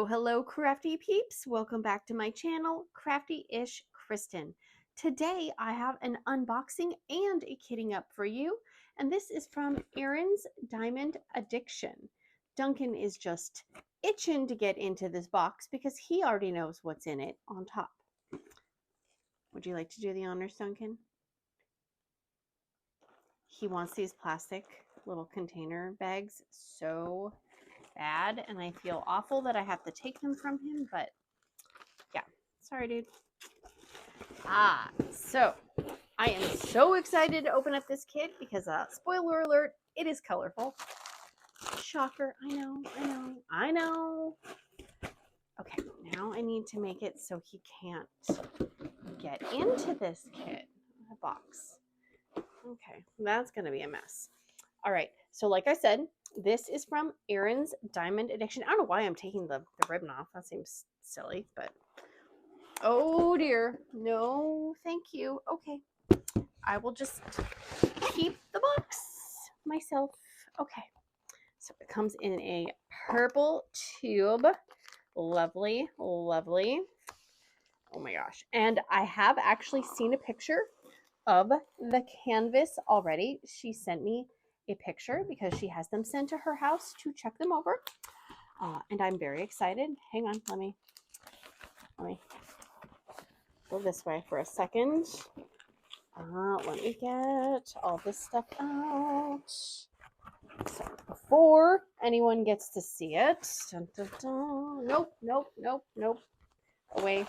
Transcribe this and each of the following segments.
Hello, crafty peeps. Welcome back to my channel, Crafty-ish-kristyn. Today, I have an unboxing and a kitting up for you, and this is from Erin's Diamond Addiction. Duncan is just itching to get into this box because he already knows what's in it on top. Would you like to do the honors, Duncan? He wants these plastic little container bags so bad, and I feel awful that I have to take them from him, but yeah, sorry, dude. So I am so excited to open up this kit because, spoiler alert, it is colorful. Shocker, I know. Okay, now I need to make it so he can't get into this kit box. Okay, that's gonna be a mess. All right, so like I said, this is from Erin's Diamond Addiction. I don't know why I'm taking the ribbon off. That seems silly, but oh dear. No, thank you. Okay, I will just keep the box myself. Okay, so it comes in a purple tube. Lovely, lovely. Oh my gosh. And I have actually seen a picture of the canvas already. She sent me a picture because she has them sent to her house to check them over. And I'm very excited. Hang on, let me go this way for a second. Let me get all this stuff out. So before anyone gets to see it, dun, dun, dun. Nope. Away.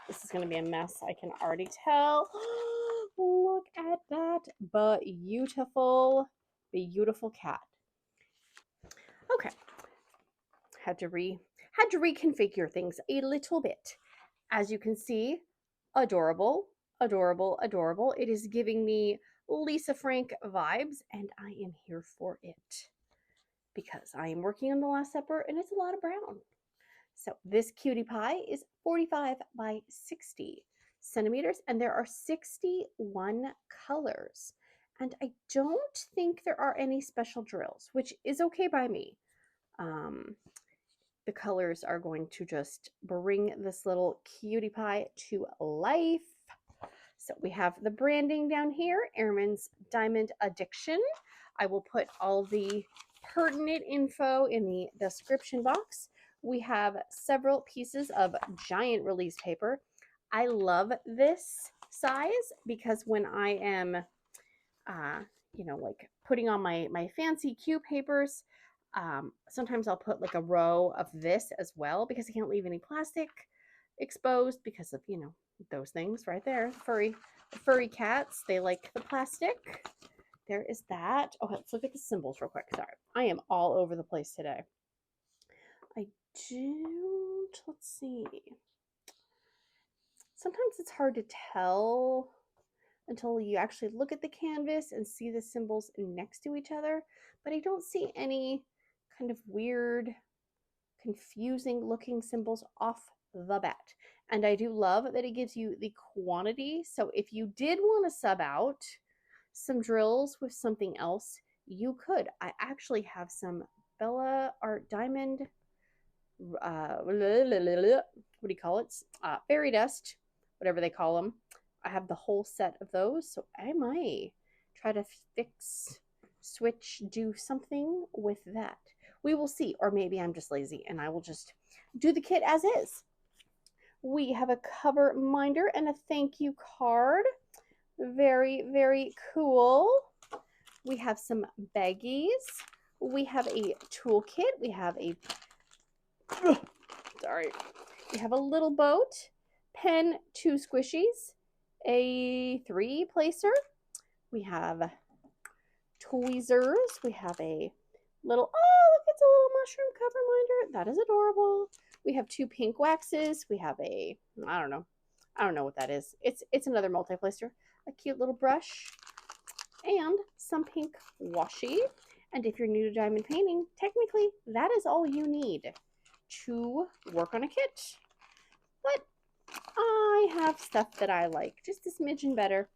This is going to be a mess. I can already tell. Look at that beautiful cat. Okay. Had to reconfigure things a little bit. As you can see, adorable. It is giving me Lisa Frank vibes, and I am here for it because I am working on The Last Supper and it's a lot of brown. So this cutie pie is 45 by 60 centimeters, and there are 61 colors. And I don't think there are any special drills, which is okay by me. The colors are going to just bring this little cutie pie to life. So we have the branding down here, Erin's Diamond Addiction. I will put all the pertinent info in the description box. We have several pieces of giant release paper. I love this size because when I am, like putting on my fancy Q papers, sometimes I'll put like a row of this as well because I can't leave any plastic exposed because of, those things right there. Furry cats, they like the plastic. There is that. Oh, let's look at the symbols real quick. Sorry, I am all over the place today. Let's see. Sometimes it's hard to tell until you actually look at the canvas and see the symbols next to each other, but I don't see any kind of weird, confusing looking symbols off the bat. And I do love that it gives you the quantity. So if you did want to sub out some drills with something else, you could. I actually have some Bella Art Diamond, what do you call it? Fairy dust, whatever they call them. I have the whole set of those, so I might try to switch, do something with that. We will see, or maybe I'm just lazy and I will just do the kit as is. We have a cover minder and a thank you card. Very, very cool. We have some baggies. We have a toolkit. We have a we have a little boat, pen, 2 squishies, a 3 placer. We have tweezers. We have a little, look, it's a little mushroom cover minder. That is adorable. We have 2 pink waxes. We have a, I don't know what that is. It's another multi-placer. A cute little brush and some pink washi. And if you're new to diamond painting, technically that is all you need to work on a kit. But I have stuff that I like just a smidgen better,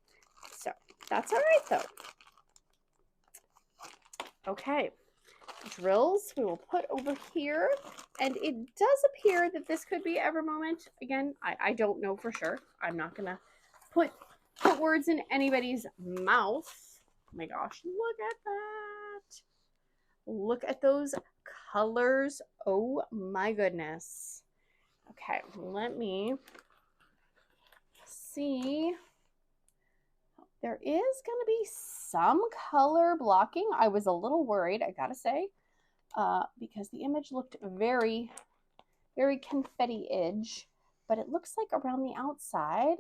so that's all right though. Okay, drills we will put over here. And it does appear that this could be Ever Moment. Again, I don't know for sure. I'm not going to put words in anybody's mouth. Oh my gosh, look at that. Look at those colors. Oh my goodness. Okay, let me see. There is going to be some color blocking. I was a little worried, I gotta say, because the image looked very, very confetti-ish, but it looks like around the outside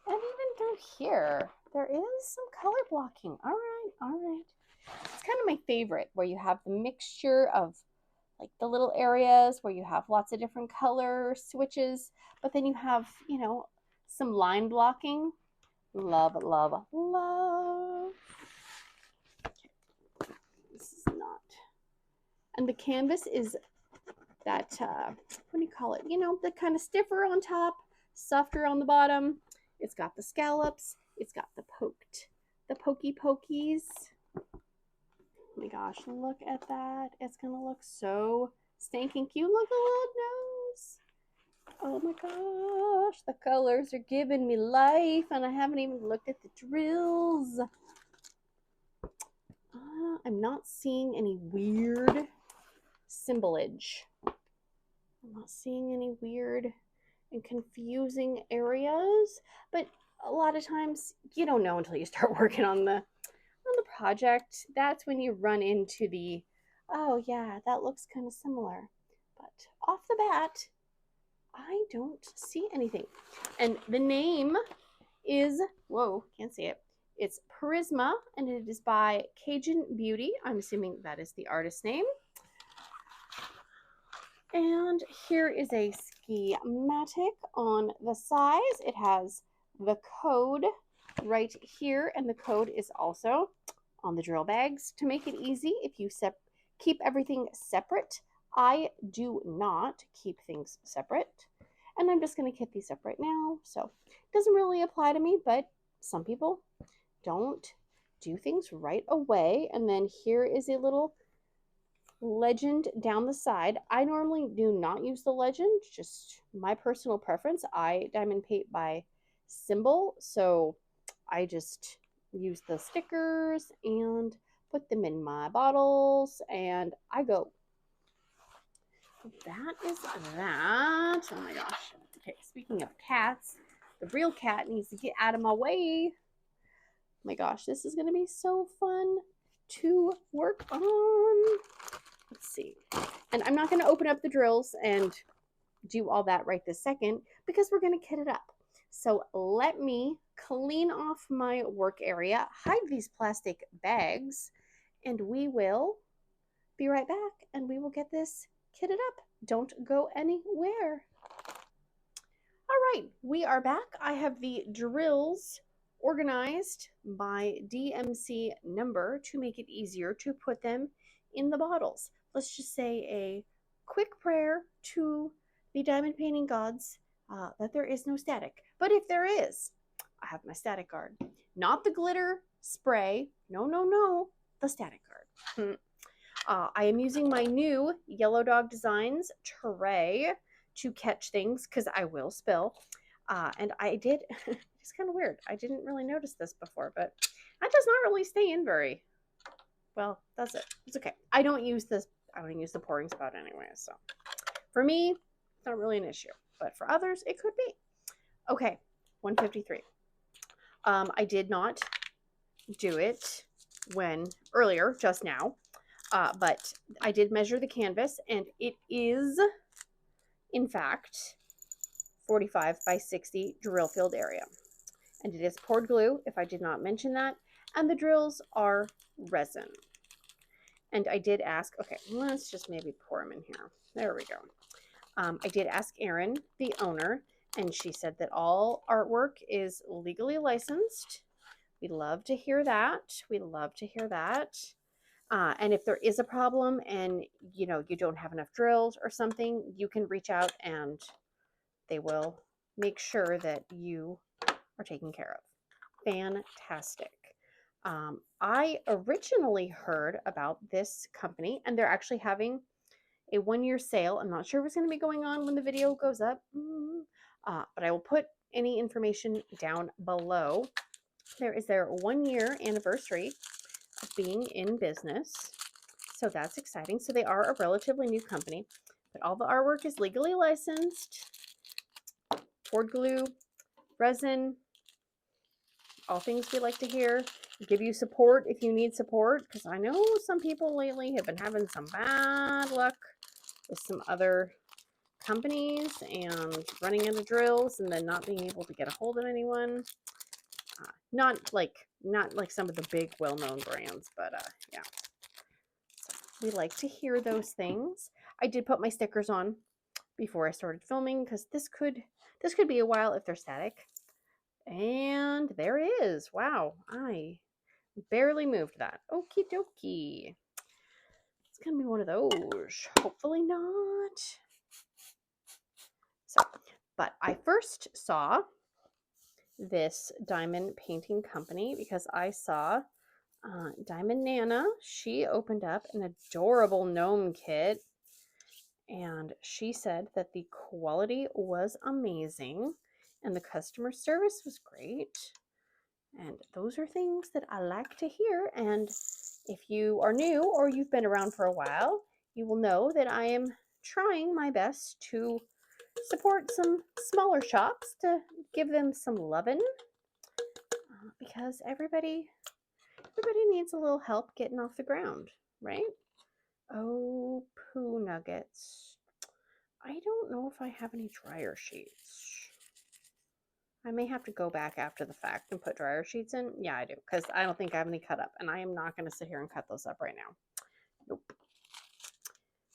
and even through here, there is some color blocking. All right, all right. It's kind of my favorite, where you have the mixture of like the little areas where you have lots of different color switches, but then you have, you know, some line blocking. Love, love, love. Okay. This is not. And the canvas is that, what do you call it? You know, the kind of stiffer on top, softer on the bottom. It's got the scallops. It's got the pokey pokies. Oh my gosh, look at that. It's going to look so stinking cute. Look at the little nose. Oh my gosh, the colors are giving me life, and I haven't even looked at the drills. I'm not seeing any weird symbolage. I'm not seeing any weird and confusing areas, but a lot of times you don't know until you start working on the project. That's when you run into the, oh yeah, that looks kind of similar. But off the bat, I don't see anything. And the name is, whoa, can't see it. It's Prisma, and it is by Cajun Beauty. I'm assuming that is the artist's name. And here is a schematic on the size. It has the code right here, and the code is also on the drill bags to make it easy. If you keep everything separate, I do not keep things separate. And I'm just going to kit these up right now. So it doesn't really apply to me, but some people don't do things right away. And then here is a little legend down the side. I normally do not use the legend, just my personal preference. I diamond paint by symbol, so I just use the stickers and put them in my bottles, and I go. That is that. Oh my gosh. Okay, speaking of cats, the real cat needs to get out of my way. Oh my gosh, this is going to be so fun to work on. Let's see. And I'm not going to open up the drills and do all that right this second because we're going to kit it up. So let me clean off my work area, hide these plastic bags, and we will be right back and we will get this kitted up. Don't go anywhere. All right, we are back. I have the drills organized by DMC number to make it easier to put them in the bottles. Let's just say a quick prayer to the diamond painting gods that there is no static. But if there is, I have my static guard. Not the glitter spray. No, no, no. The static guard. I am using my new Yellow Dog Designs tray to catch things because I will spill. And I did, it's kind of weird. I didn't really notice this before, but that does not really stay in very well, does it? It's okay. I don't use this. I don't use the pouring spout anyway. So for me, it's not really an issue, but for others, it could be. Okay, 153. I did not do it earlier, just now. But I did measure the canvas, and it is, in fact, 45 by 60 drill field area. And it is poured glue, if I did not mention that. And the drills are resin. And I did ask, okay, let's just maybe pour them in here. There we go. I did ask Erin, the owner, and she said that all artwork is legally licensed. We love to hear that. We love to hear that. And if there is a problem and, you know, you don't have enough drills or something, you can reach out and they will make sure that you are taken care of. Fantastic. I originally heard about this company, and they're actually having a 1-year sale. I'm not sure what's going to be going on when the video goes up, but I will put any information down below. There is their 1-year anniversary of being in business, so that's exciting. So they are a relatively new company, but all the artwork is legally licensed. Poured glue, resin, all things we like to hear. Give you support if you need support, because I know some people lately have been having some bad luck with some other companies and running out of drills and then not being able to get a hold of anyone. Not like some of the big well-known brands, but yeah, we like to hear those things. I did put my stickers on before I started filming because this could be a while if they're static. And there it is. Wow, I barely moved that. Okie dokie. It's gonna be one of those. Hopefully not. So, but I first saw this diamond painting company because I saw Diamond Nana. She opened up an adorable gnome kit, and she said that the quality was amazing and the customer service was great. And those are things that I like to hear. And if you are new or you've been around for a while, you will know that I am trying my best to support some smaller shops to give them some lovin', because everybody needs a little help getting off the ground, right? Oh, poo nuggets. I don't know if I have any dryer sheets. I may have to go back after the fact and put dryer sheets in. Yeah, I do, because I don't think I have any cut up, and I am not going to sit here and cut those up right now. Nope.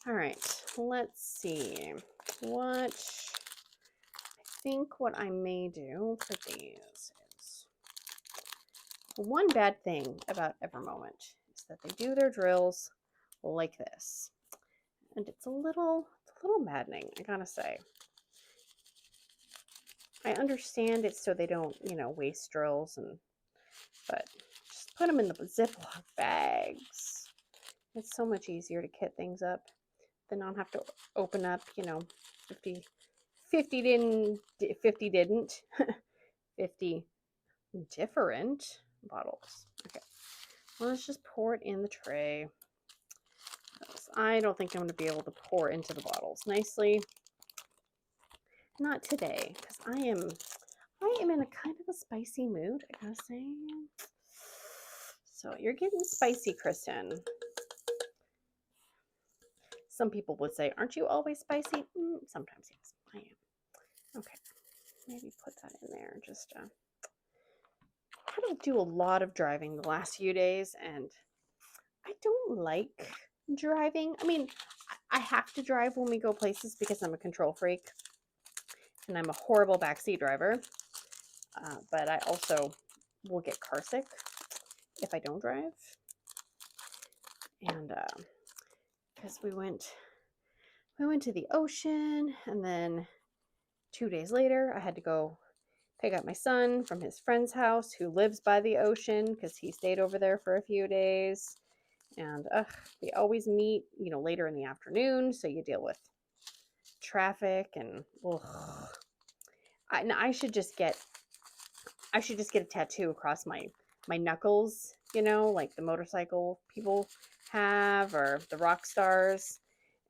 All right, let's see. What I think what I may do for these is, one bad thing about Evermoment is that they do their drills like this, and it's a little maddening, I gotta say. I understand it's so they don't, waste drills, but just put them in the Ziploc bags. It's so much easier to kit things up than not have to open up, 50 didn't 50 different bottles. Okay, well, let's just pour it in the tray. I don't think I'm going to be able to pour into the bottles nicely. Not today, because I am in a kind of a spicy mood, I gotta say. So you're getting spicy, Kristen. Some people would say, aren't you always spicy? Sometimes, yes, I am. Okay, maybe put that in there. Just I had to do a lot of driving the last few days, and I don't like driving. I mean, I have to drive when we go places because I'm a control freak, and I'm a horrible backseat driver. But I also will get car sick if I don't drive. And because we went to the ocean, and then 2 days later I had to go pick up my son from his friend's house who lives by the ocean because he stayed over there for a few days. And they always meet, later in the afternoon, so you deal with traffic and I should just get a tattoo across my knuckles, like the motorcycle people have, or the rock stars,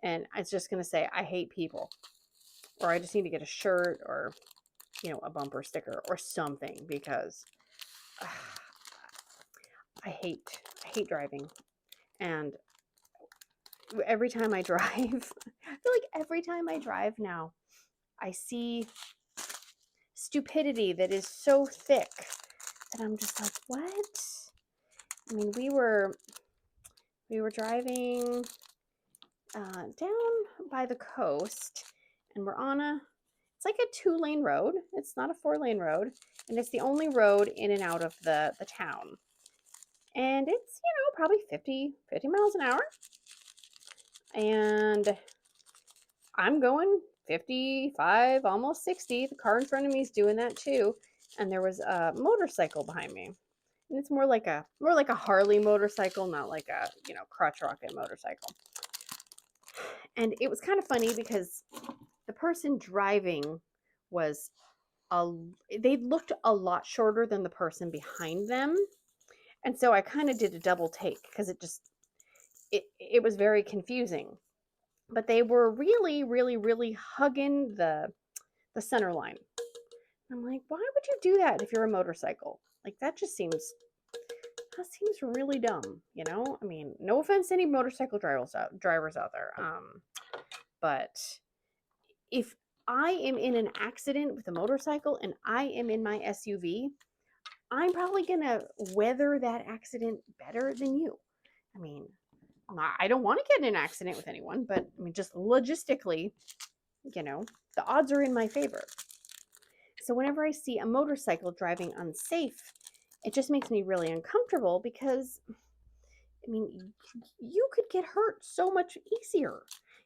and I was just gonna say I hate people, or I just need to get a shirt or a bumper sticker or something, because I hate driving. And every time I drive, I feel like every time I drive now, I see stupidity that is so thick that I'm just like, what? I mean, we were driving down by the coast, and we're on it's like a 2-lane road. It's not a 4-lane road, and it's the only road in and out of the town. And it's, probably 50 miles an hour. And I'm going 55, almost 60. The car in front of me is doing that too. And there was a motorcycle behind me. And it's more like a Harley motorcycle, not like a, you know, crotch rocket motorcycle. And it was kind of funny because the person driving was they looked a lot shorter than the person behind them. And so I kind of did a double take because it was very confusing. But they were really, really, really hugging the center line. I'm like, why would you do that if you're a motorcycle? Like that seems really dumb, you know? I mean, no offense to any motorcycle drivers out there. But if I am in an accident with a motorcycle and I am in my SUV, I'm probably gonna weather that accident better than you. I mean, I don't want to get in an accident with anyone, but I mean, just logistically, you know, the odds are in my favor. So whenever I see a motorcycle driving unsafe, it just makes me really uncomfortable because, I mean, you could get hurt so much easier.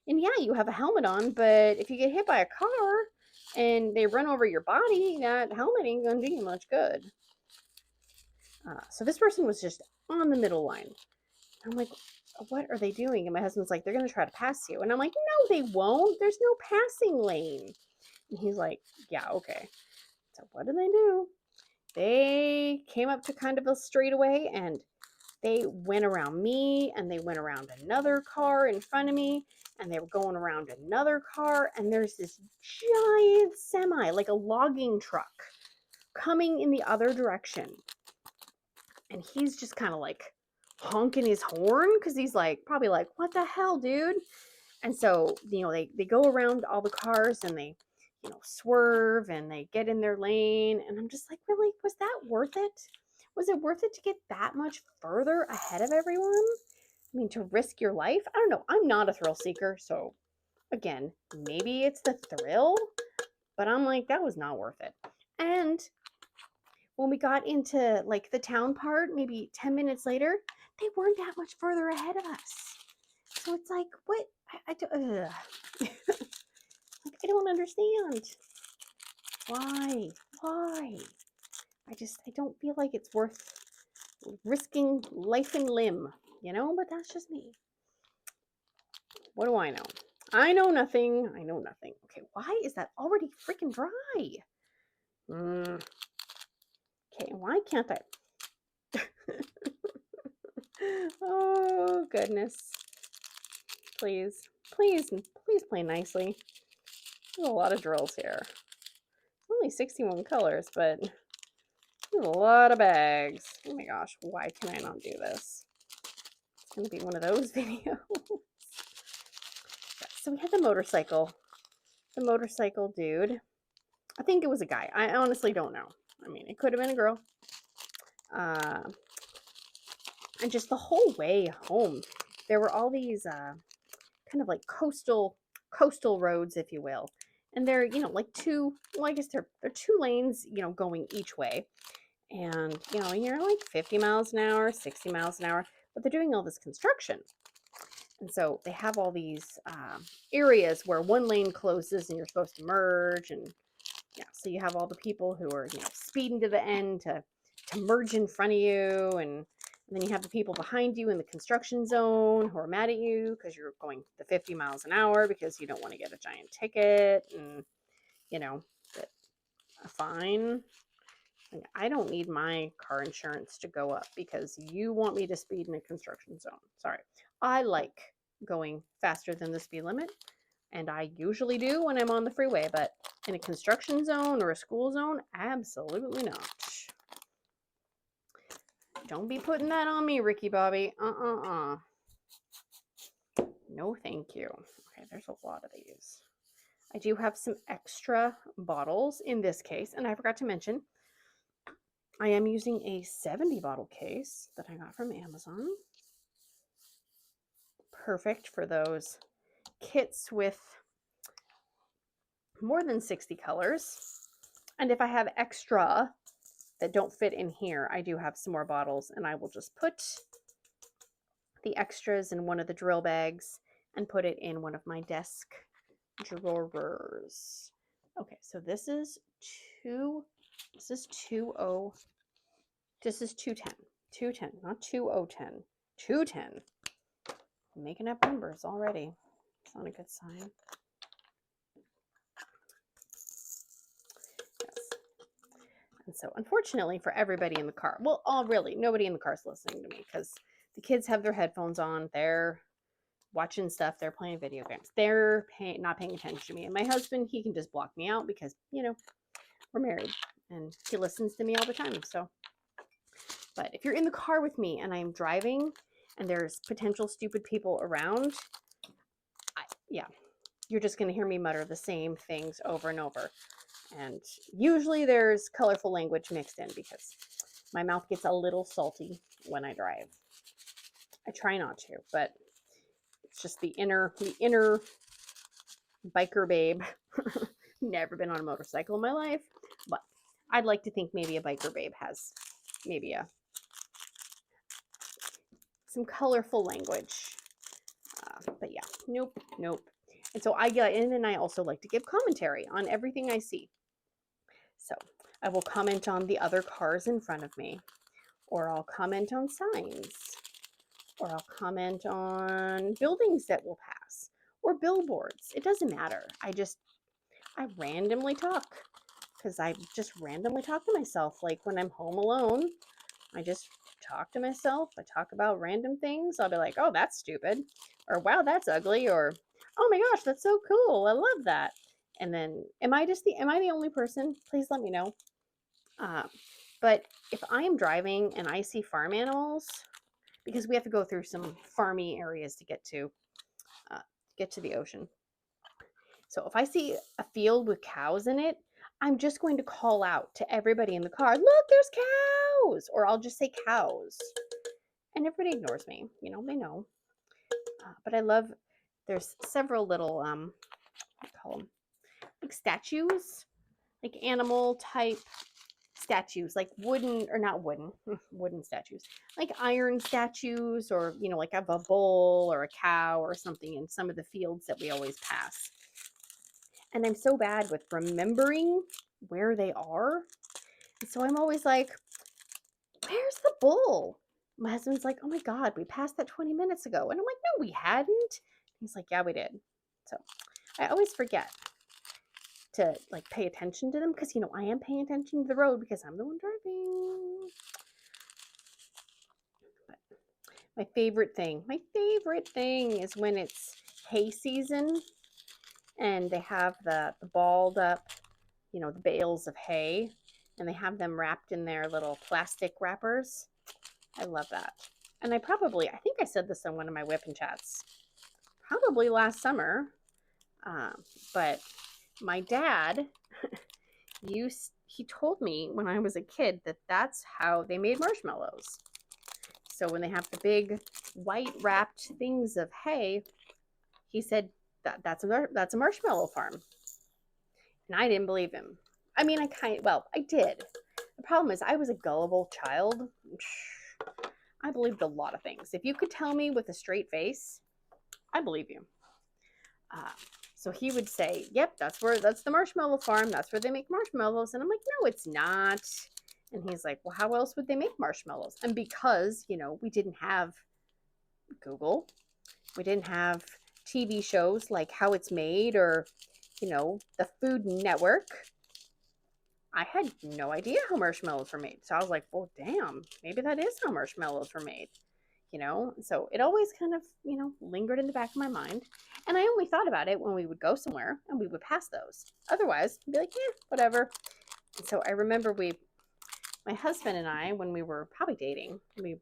And yeah, you have a helmet on, but if you get hit by a car and they run over your body, that helmet ain't gonna do you much good. So this person was just on the middle line. I'm like, what are they doing? And my husband's like, they're gonna try to pass you. And I'm like, no, they won't. There's no passing lane. And he's like, yeah, okay. So what do? They came up to kind of a straightaway and they went around me and they went around another car in front of me and they were going around another car, and there's this giant semi, like a logging truck, coming in the other direction. And he's just kind of like honking his horn because he's like, probably like, what the hell, dude? And so, you know, they go around all the cars and they, you know, swerve and they get in their lane. And I'm just like, really? Was that worth it? Was it worth it to get that much further ahead of everyone? I mean, to risk your life? I don't know. I'm not a thrill seeker. So, again, maybe it's the thrill, but I'm like, that was not worth it. And when we got into like the town part, maybe 10 minutes later, they weren't that much further ahead of us. So it's like, what? Like, I don't understand. Why? I don't feel like it's worth risking life and limb, you know? But that's just me. What do I know? I know nothing. Okay, why is that already freaking dry? Okay, why can't I? Oh, goodness. Please play nicely. There's a lot of drills here. Only 61 colors, but there's a lot of bags. Oh my gosh, why can I not do this? It's going to be one of those videos. So we had the motorcycle dude. I think it was a guy. I honestly don't know. I mean, it could have been a girl. And just the whole way home, there were all these kind of like coastal roads, if you will. And they're, you know, like I guess they're 2 lanes, you know, going each way. And, you know, you're like 50 miles an hour, 60 miles an hour, but they're doing all this construction. And so they have all these areas where one lane closes and you're supposed to merge. And yeah, so you have all the people who are, you know, speeding to the end to merge in front of you. And then you have the people behind you in the construction zone who are mad at you because you're going the 50 miles an hour because you don't want to get a giant ticket and, you know, a fine. I don't need my car insurance to go up because you want me to speed in a construction zone. Sorry. I like going faster than the speed limit, and I usually do when I'm on the freeway, but in a construction zone or a school zone, absolutely not. Don't be putting that on me, Ricky Bobby. No, thank you. Okay, there's a lot of these. I do have some extra bottles in this case, and I forgot to mention, I am using a 70 bottle case that I got from Amazon. Perfect for those kits with more than 60 colors. And if I have extra that don't fit in here, I do have some more bottles, and I will just put the extras in one of the drill bags and put it in one of my desk drawers. Okay, so this is 20. This is 210. 210, not 2010. 210. I'm making up numbers already. It's not a good sign. Yes. And so unfortunately for everybody in the car, well, really, nobody in the car is listening to me because the kids have their headphones on. They're watching stuff. They're playing video games. They're not paying attention to me. And my husband, he can just block me out because, you know, we're married and he listens to me all the time. So, but if you're in the car with me and I'm driving and there's potential stupid people around, yeah, you're just going to hear me mutter the same things over and over. And usually there's colorful language mixed in because my mouth gets a little salty when I drive. I try not to, but it's just the inner biker babe. Never been on a motorcycle in my life, but I'd like to think maybe a biker babe has maybe some colorful language. But yeah, nope. And so I get in, and I also like to give commentary on everything I see. So I will comment on the other cars in front of me, or I'll comment on signs, or I'll comment on buildings that will pass, or billboards. It doesn't matter. I randomly talk because I just randomly talk to myself. Like when I'm home alone, I just talk to myself. I talk about random things. I'll be like, oh, that's stupid, or wow, that's ugly, or oh my gosh, that's so cool. I love that. And then am I the only person? Please let me know. But if I am driving and I see farm animals, because we have to go through some farmy areas to get to the ocean. So if I see a field with cows in it, I'm just going to call out to everybody in the car, look, there's cows, or I'll just say cows. And everybody ignores me, you know, they know. But I love, there's several little, what do you call them? Like statues, like animal type statues, like wooden, or not wooden, wooden statues, like iron statues, or, you know, like of a bull or a cow or something in some of the fields that we always pass. And I'm so bad with remembering where they are. And so I'm always like, where's the bull? My husband's like, oh my God, we passed that 20 minutes ago. And I'm like, no, we hadn't. He's like, yeah, we did. So I always forget to like pay attention to them because, you know, I am paying attention to the road because I'm the one driving. But my favorite thing is when it's hay season and they have the balled up, you know, the bales of hay, and they have them wrapped in their little plastic wrappers. I love that. And I think I said this on one of my whip and chats, probably last summer, but my dad he told me when I was a kid that that's how they made marshmallows. So when they have the big white wrapped things of hay, he said that's a marshmallow farm. And I didn't believe him. I mean, I did. The problem is I was a gullible child. I believed a lot of things. If you could tell me with a straight face, I believe you. So he would say, yep, that's the marshmallow farm. That's where they make marshmallows. And I'm like, no, it's not. And he's like, well, how else would they make marshmallows? And because, you know, we didn't have Google, we didn't have TV shows like How It's Made or, you know, the Food Network, I had no idea how marshmallows were made. So I was like, well, damn, maybe that is how marshmallows were made, you know? So it always kind of, you know, lingered in the back of my mind. And I only thought about it when we would go somewhere and we would pass those. Otherwise, I'd be like, yeah, whatever. And so I remember my husband and I, when we were probably dating, we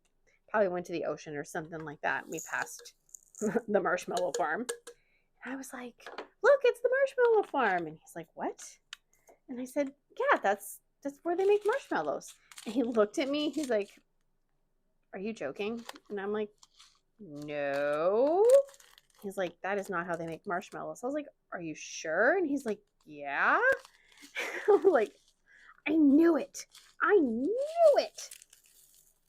probably went to the ocean or something like that. We passed the marshmallow farm. And I was like, look, it's the marshmallow farm. And he's like, what? And I said, yeah, that's where they make marshmallows. And he looked at me. He's like, are you joking? And I'm like, no. He's like, that is not how they make marshmallows. I was like, are you sure? And he's like, yeah. I'm like, I knew it.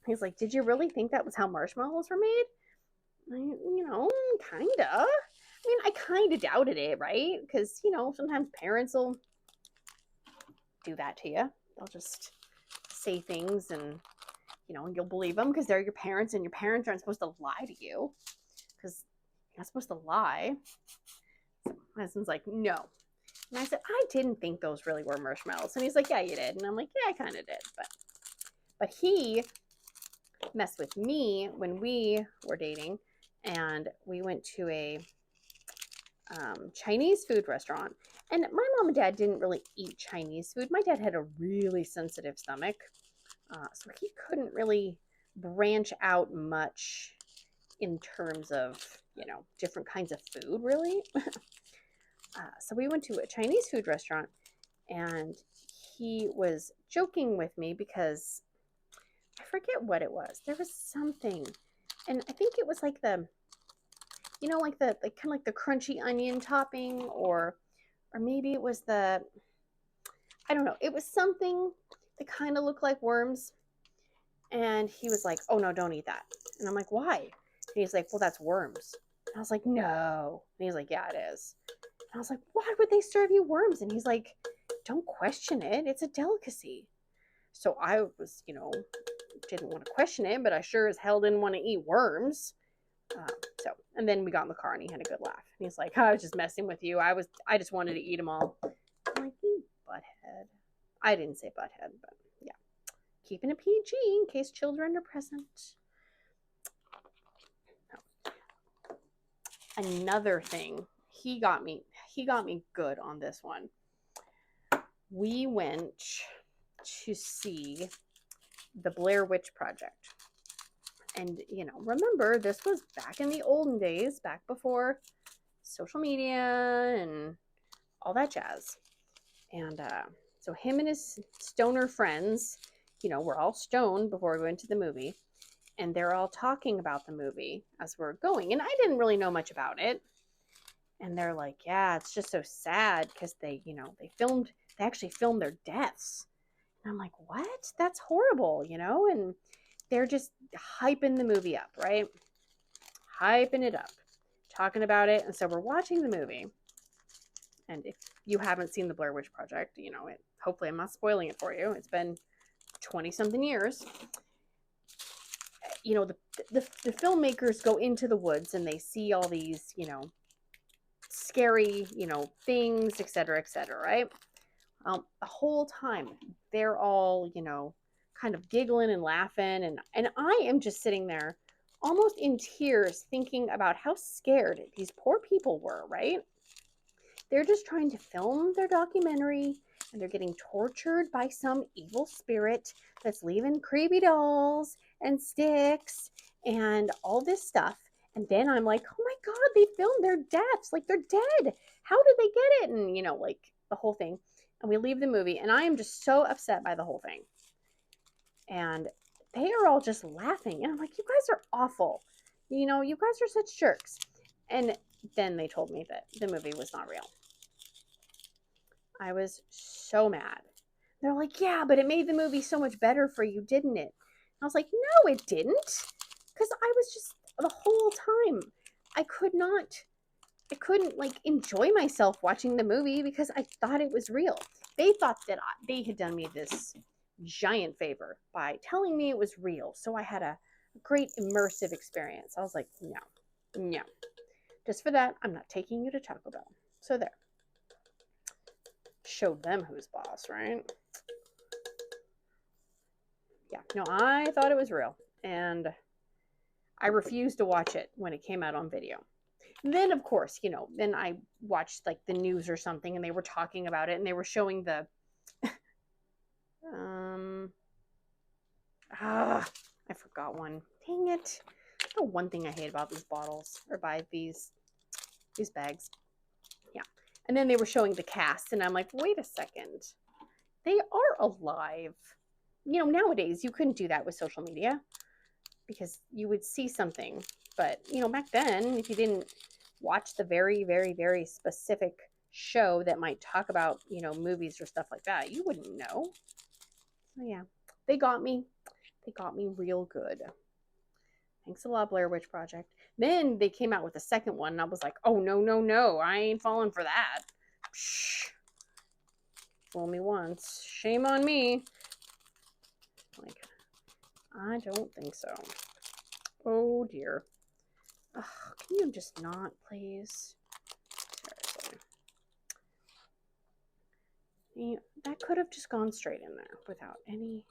He's like, did you really think that was how marshmallows were made? You know, kind of. I mean, I kind of doubted it, right? Because, you know, sometimes parents will do that to you. They'll just say things and you know, you'll believe them because they're your parents, and your parents aren't supposed to lie to you because you're not supposed to lie. So my husband's like, no. And I said, I didn't think those really were marshmallows. And he's like, yeah, you did. And I'm like, yeah, I kind of did. But he messed with me when we were dating, and we went to a Chinese food restaurant. And my mom and dad didn't really eat Chinese food. My dad had a really sensitive stomach, so he couldn't really branch out much in terms of, you know, different kinds of food, really. So we went to a Chinese food restaurant, and he was joking with me because I forget what it was. There was something, and I think it was like the, you know, like the kind of like the crunchy onion topping, or maybe it was the, I don't know. It was something that kind of looked like worms. And he was like, oh no, don't eat that. And I'm like, why? And he's like, well, that's worms. And I was like, no. And he's like, yeah, it is. And I was like, why would they serve you worms? And he's like, don't question it. It's a delicacy. So I was, you know, didn't want to question it, but I sure as hell didn't want to eat worms. And then we got in the car and he had a good laugh. And he's like, I was just messing with you. I just wanted to eat them all. I'm like, you butthead. I didn't say butthead, but yeah. Keeping a PG in case children are present. Another thing, he got me good on this one. We went to see the Blair Witch Project. And, you know, remember, this was back in the olden days, back before social media and all that jazz. And so him and his stoner friends, you know, we're all stoned before we went to the movie. And they're all talking about the movie as we're going. And I didn't really know much about it. And they're like, yeah, it's just so sad because they, you know, they actually filmed their deaths. And I'm like, what? That's horrible, you know? And they're just hyping the movie up, right? Hyping it up, talking about it. And so we're watching the movie. And if you haven't seen the Blair Witch Project, you know, hopefully I'm not spoiling it for you. It's been 20-something years. You know, the filmmakers go into the woods and they see all these, you know, scary, you know, things, etc., right? The whole time they're all, you know, kind of giggling and laughing, and I am just sitting there almost in tears thinking about how scared these poor people were, right? They're just trying to film their documentary, and they're getting tortured by some evil spirit that's leaving creepy dolls and sticks and all this stuff. And then I'm like, oh my God, they filmed their deaths. Like, they're dead. How did they get it? And, you know, like the whole thing. And we leave the movie, and I am just so upset by the whole thing. And they are all just laughing. And I'm like, you guys are awful. You know, you guys are such jerks. And then they told me that the movie was not real. I was so mad. They're like, yeah, but it made the movie so much better for you, didn't it? I was like, no, it didn't. Because I was just, the whole time, I couldn't like enjoy myself watching the movie because I thought it was real. They thought that they had done me this giant favor by telling me it was real. So I had a great immersive experience. I was like, no. Just for that, I'm not taking you to Taco Bell. So there. Show them who's boss, right? Yeah, no, I thought it was real. And I refused to watch it when it came out on video. Then, of course, you know, then I watched like the news or something, and they were talking about it, and they were showing the I forgot one. Dang it. That's the one thing I hate about these bottles, or by these bags. Yeah. And then they were showing the cast, and I'm like, wait a second. They are alive. You know, nowadays you couldn't do that with social media because you would see something. But, you know, back then, if you didn't watch the very, very, very specific show that might talk about, you know, movies or stuff like that, you wouldn't know. So, yeah, they got me. They got me real good. Thanks a lot, Blair Witch Project. Then they came out with a second one, and I was like, oh, no. I ain't falling for that. Psh. Fool me once. Shame on me. Like, I don't think so. Oh dear. Ugh, can you just not, please? Seriously. That could have just gone straight in there without any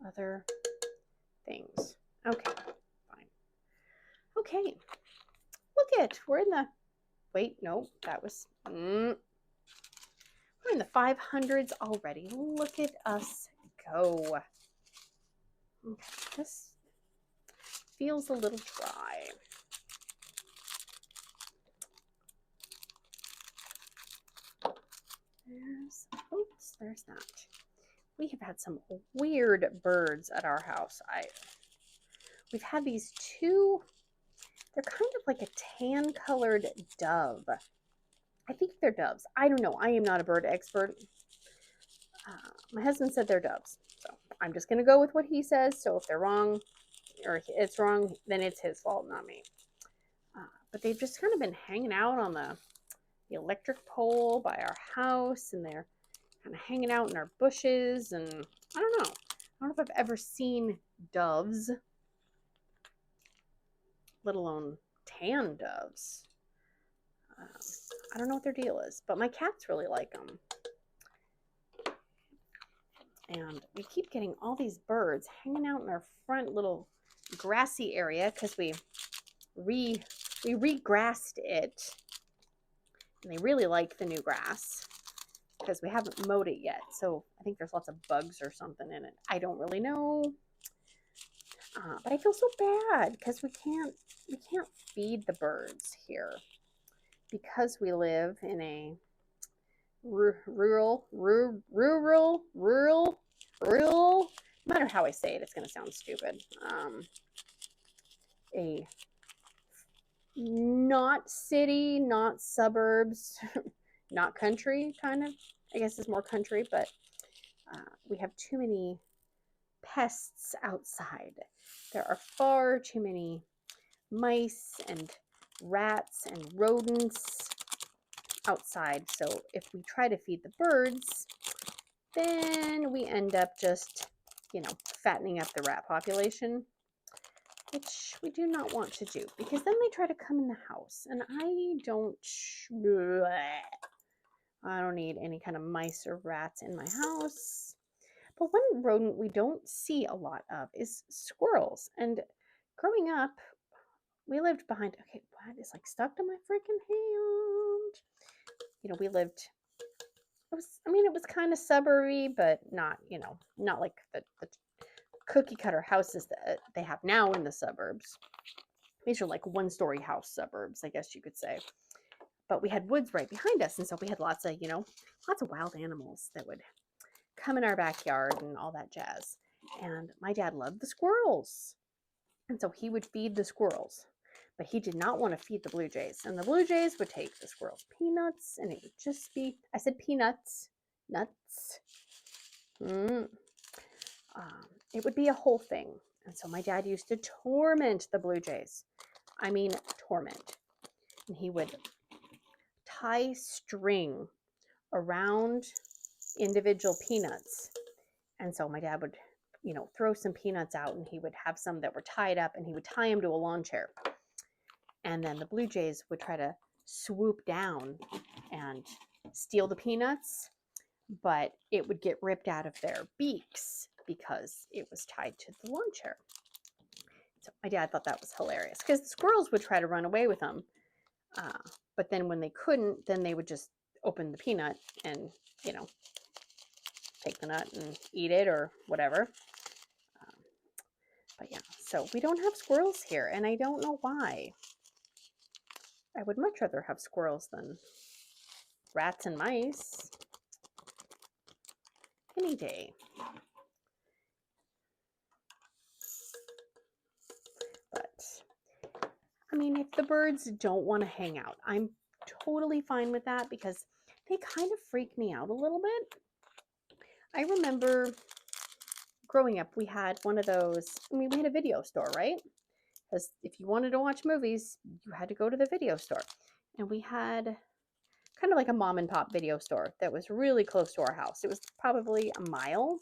other things. Okay, fine. Okay. Look it. We're in the... Wait, no, that was... We're in the 500s already. Look at us go. Okay, this feels a little dry. There's that. We have had some weird birds at our house. We've had these two, they're kind of like a tan colored dove. I think they're doves. I don't know. I am not a bird expert. My husband said they're doves. So I'm just going to go with what he says. So if they're wrong or it's wrong, then it's his fault, not me. But they've just kind of been hanging out on the electric pole by our house, and they're kind of hanging out in our bushes, and I don't know. I don't know if I've ever seen doves, let alone tan doves. I don't know what their deal is, but my cats really like them. And we keep getting all these birds hanging out in our front little grassy area because we regrassed it. And they really like the new grass because we haven't mowed it yet. So I think there's lots of bugs or something in it. I don't really know. But I feel so bad because we can't feed the birds here because we live in a rural, no matter how I say it, it's going to sound stupid. A not city, not suburbs, not country, kind of. I guess it's more country, but we have too many pests outside. There are far too many mice and rats and rodents outside. So if we try to feed the birds, then we end up just, fattening up the rat population, which we do not want to do because then they try to come in the house, and I don't need any kind of mice or rats in my house. But one rodent we don't see a lot of is squirrels. And growing up, we lived behind, okay, what is like stuck to my freaking hand? We lived, it was kind of suburby, but not, not like the cookie cutter houses that they have now in the suburbs. These are like one-story house suburbs, I guess you could say. But we had woods right behind us, and so we had lots of wild animals that would come in our backyard and all that jazz. And my dad loved the squirrels, and so he would feed the squirrels, but he did not want to feed the blue jays. And the blue jays would take the squirrels' peanuts, and it would just be, I said peanuts, nuts. It would be a whole thing. And so my dad used to torment the blue jays. I mean, torment. And he would tie string around individual peanuts. And so my dad would, throw some peanuts out, and he would have some that were tied up, and he would tie them to a lawn chair. And then the blue jays would try to swoop down and steal the peanuts, but it would get ripped out of their beaks because it was tied to the lawn chair. So my dad thought that was hilarious because the squirrels would try to run away with them. But then when they couldn't, then they would just open the peanut and, take the nut and eat it or whatever. But yeah, so we don't have squirrels here, and I don't know why. I would much rather have squirrels than rats and mice. Any day. But, if the birds don't want to hang out, I'm totally fine with that because they kind of freak me out a little bit. I remember growing up, we had one of those, we had a video store, right? Because if you wanted to watch movies, you had to go to the video store. And we had kind of like a mom and pop video store that was really close to our house. It was probably a mile,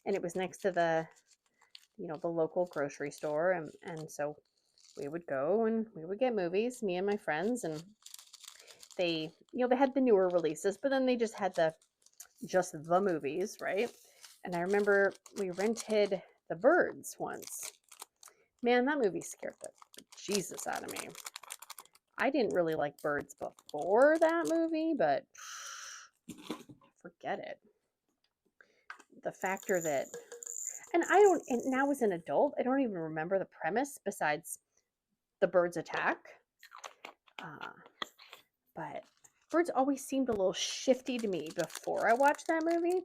and it was next to the you know, the local grocery store, and so we would go and we would get movies, me and my friends, and they, you know, they had the newer releases, but then they just had just the movies, right? And I remember we rented The Birds once. Man, that movie scared the Jesus out of me. I didn't really like birds before that movie, but forget it. The factor that, and now as an adult, I don't even remember the premise besides the birds attack. But birds always seemed a little shifty to me before I watched that movie.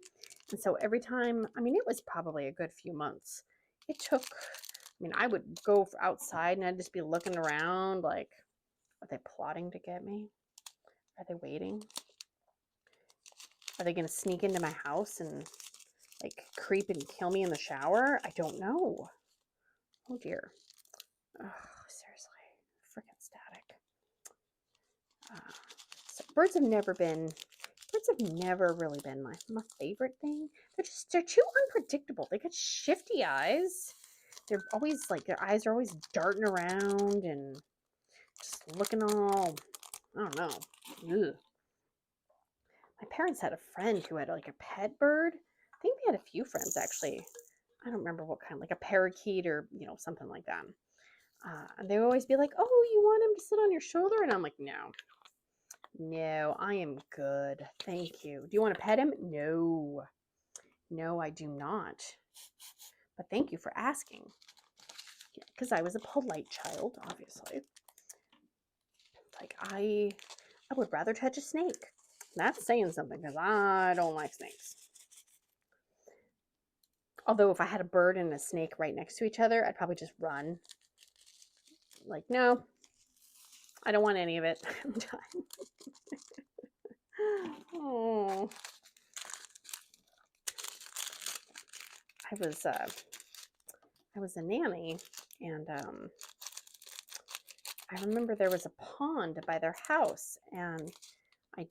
And so every time, I mean, it was probably a good few months. It took, I mean, I would go outside and I'd just be looking around like, are they plotting to get me? Are they waiting? Are they going to sneak into my house and like creep and kill me in the shower? I don't know. Oh dear. Oh, seriously. Freaking static. So birds have never really been my favorite thing. They're too unpredictable. They got shifty eyes. They're always like, their eyes are always darting around and just looking all, I don't know. Ugh. My parents had a friend who had like a pet bird. I think they had a few friends actually. I don't remember what kind, like a parakeet or, you know, something like that. And they would always be like, oh, you want him to sit on your shoulder? And I'm like, no, I am good. Thank you. Do you want to pet him? No. No, I do not. But thank you for asking. Because I was a polite child, obviously. Like, I would rather touch a snake. That's saying something because I don't like snakes. Although if I had a bird and a snake right next to each other, I'd probably just run. Like, no, I don't want any of it. I'm done. Oh. I was a nanny, and I remember there was a pond by their house, and I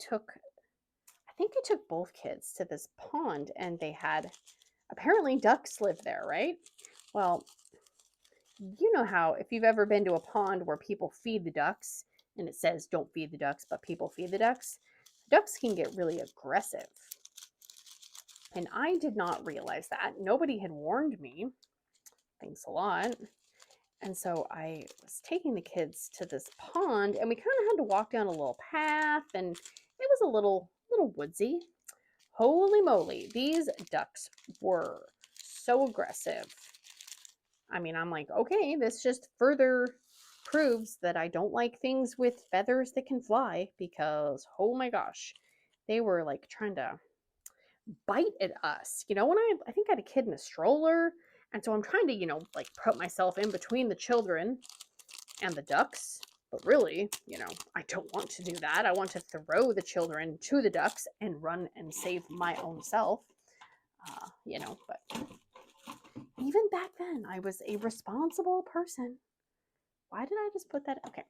think I took both kids to this pond, and they had, apparently ducks live there, right? Well, you know how if you've ever been to a pond where people feed the ducks, and it says don't feed the ducks, but people feed the ducks can get really aggressive. And I did not realize that. Nobody had warned me. Thanks a lot. And so I was taking the kids to this pond, and we kind of had to walk down a little path, and it was a little woodsy. Holy moly, these ducks were so aggressive. I mean, I'm like, okay, this just further proves that I don't like things with feathers that can fly, because oh my gosh, they were like trying to bite at us. You know, when I think I had a kid in a stroller, and so I'm trying to, you know, like put myself in between the children and the ducks. But really, you know, I don't want to do that. I want to throw the children to the ducks and run and save my own self. You know, but even back then, I was a responsible person. Why did I just put that? Okay.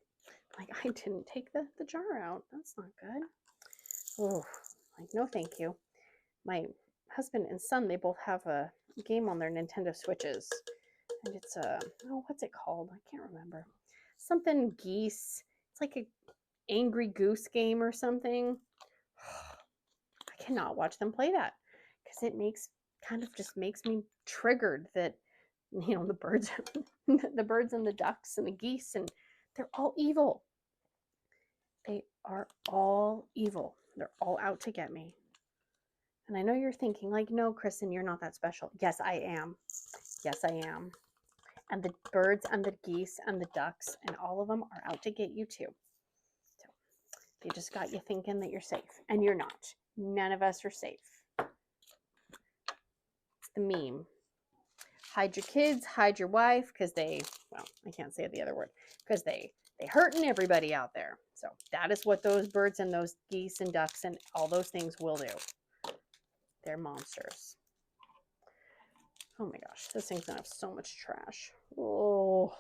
Like, I didn't take the jar out. That's not good. Oh, like, no thank you. My husband and son, they both have a game on their Nintendo Switches. And it's oh, what's it called? I can't remember. Something geese. It's like a angry goose game or something. I cannot watch them play that because it just makes me triggered that, you know, the birds the birds and the ducks and the geese, and they're all evil. They are all evil. They're all out to get me. And I know you're thinking like, no, Kristen, you're not that special. Yes, I am. Yes, I am. And the birds and the geese and the ducks and all of them are out to get you too. So they just got you thinking that you're safe, and you're not. None of us are safe. It's the meme. Hide your kids, hide your wife, because they, well, I can't say the other word, because they hurting everybody out there. So that is what those birds and those geese and ducks and all those things will do. They're monsters. Oh my gosh, this thing's gonna have so much trash. Oh.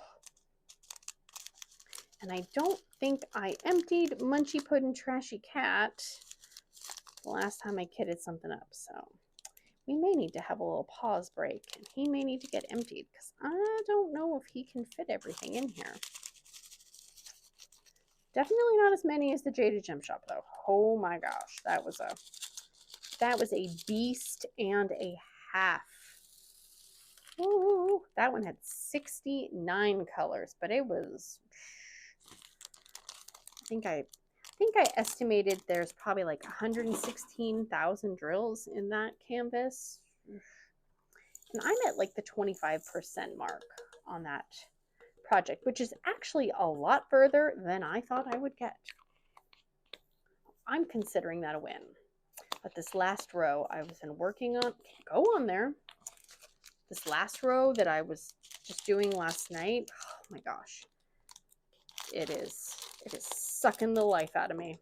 And I don't think I emptied Munchy Puddin' Trashy Cat the last time I kitted something up. So we may need to have a little pause break, and he may need to get emptied because I don't know if he can fit everything in here. Definitely not as many as the Jaded Gem Shop though. Oh my gosh, that was a beast and a half. Ooh, that one had 69 colors, but it was, I think I estimated there's probably like 116,000 drills in that canvas. And I'm at like the 25% mark on that project, which is actually a lot further than I thought I would get. I'm considering that a win. But this last row I was working on, can't go on there. This last row that I was just doing last night, oh my gosh, it is sucking the life out of me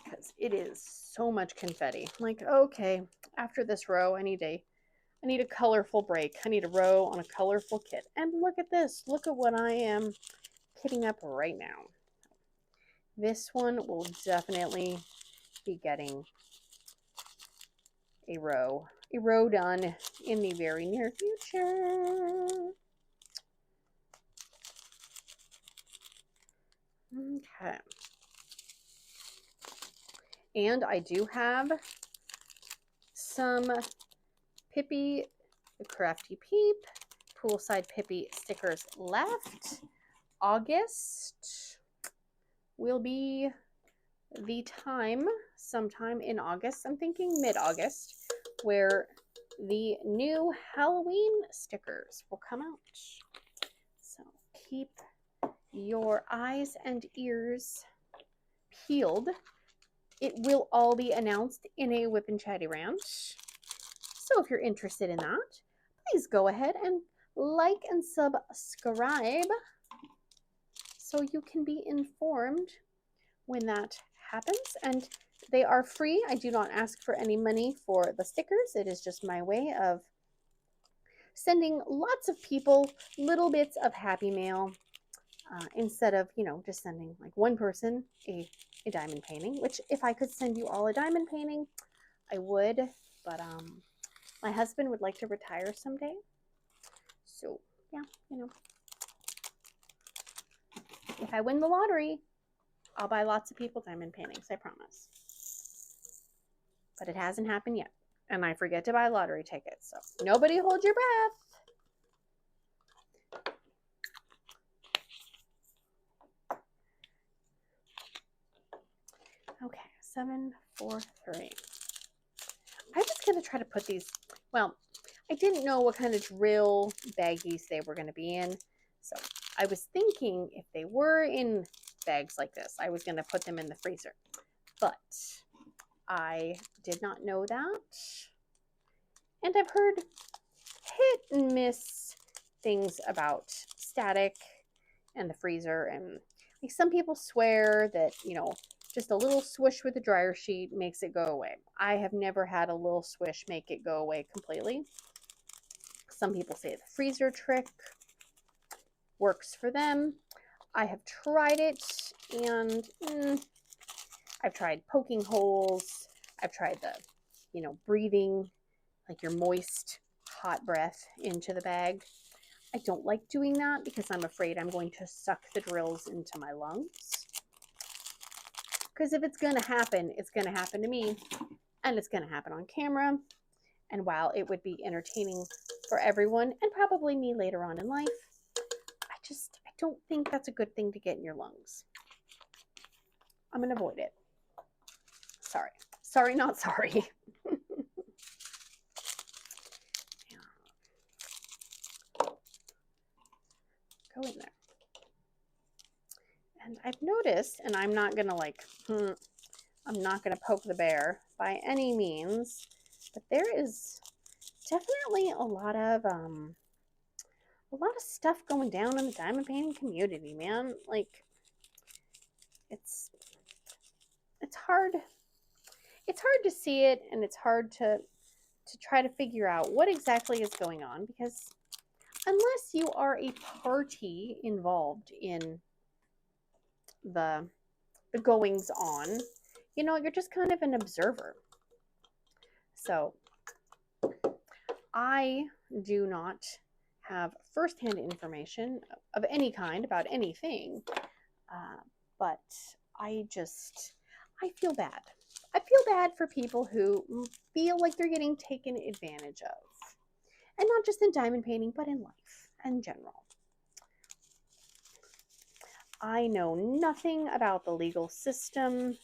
because it is so much confetti. I'm like, okay, after this row, I need a colorful break. I need a row on a colorful kit. And look at this. Look at what I am kitting up right now. This one will definitely be getting a row done in the very near future. Okay. And I do have some Pippy, the Crafty Peep, Poolside Pippy stickers left. August will be the time, sometime in August, I'm thinking mid-August, where the new Halloween stickers will come out. So keep your eyes and ears peeled. It will all be announced in a Whip and Chatty rant. So if you're interested in that, please go ahead and like and subscribe so you can be informed when that happens. And they are free. I do not ask for any money for the stickers. It is just my way of sending lots of people little bits of happy mail instead of, you know, just sending like one person a diamond painting, which if I could send you all a diamond painting, I would, but my husband would like to retire someday. So yeah, you know, if I win the lottery, I'll buy lots of people diamond paintings, I promise. But it hasn't happened yet. And I forget to buy lottery tickets. So nobody hold your breath. Okay, 7, 4, 3. I'm just going to try to put these, well, I didn't know what kind of drill baggies they were going to be in. So I was thinking if they were in bags like this, I was going to put them in the freezer. But I did not know that. And I've heard hit and miss things about static and the freezer. And like some people swear that, you know, just a little swish with a dryer sheet makes it go away. I have never had a little swish make it go away completely. Some people say the freezer trick works for them. I have tried it and I've tried poking holes. I've tried the, you know, breathing like your moist hot breath into the bag. I don't like doing that because I'm afraid I'm going to suck the drills into my lungs. Because if it's going to happen, it's going to happen to me and it's going to happen on camera. And while it would be entertaining for everyone and probably me later on in life, I don't think that's a good thing to get in your lungs. I'm going to avoid it. Sorry. Sorry, not sorry. Go in there. And I've noticed, and I'm not going to like, I'm not going to poke the bear by any means, but there is definitely a lot of stuff going down in the diamond painting community, man. Like, it's hard to see it, and it's hard to try to figure out what exactly is going on, because unless you are a party involved in the goings on, you know, you're just kind of an observer. So I do not have firsthand information of any kind about anything, but I feel bad. I feel bad for people who feel like they're getting taken advantage of. And not just in diamond painting, but in life in general. I know nothing about the legal system,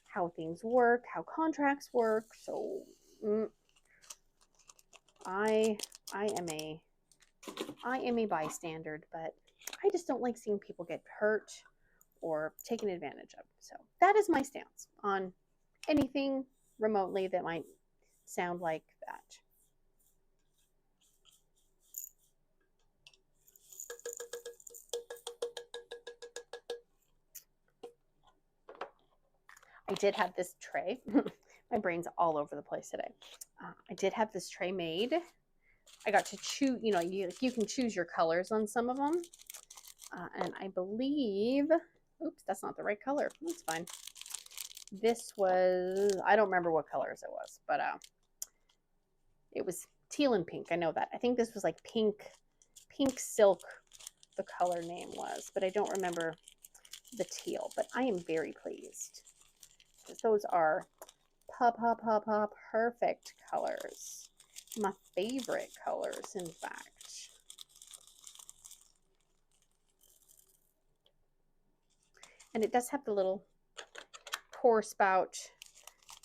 how things work, how contracts work, so I am a bystander, but I just don't like seeing people get hurt or taken advantage of. So that is my stance on anything remotely that might sound like that. I did have this tray. My brain's all over the place today. I did have this tray made. I got to choose, you know, you can choose your colors on some of them. And I believe, oops, that's not the right color. That's fine. This was, I don't remember what colors it was, but it was teal and pink. I know that. I think this was like pink silk, the color name was, but I don't remember the teal. But I am very pleased because those are perfect colors. My favorite colors, in fact. And it does have the little pour spout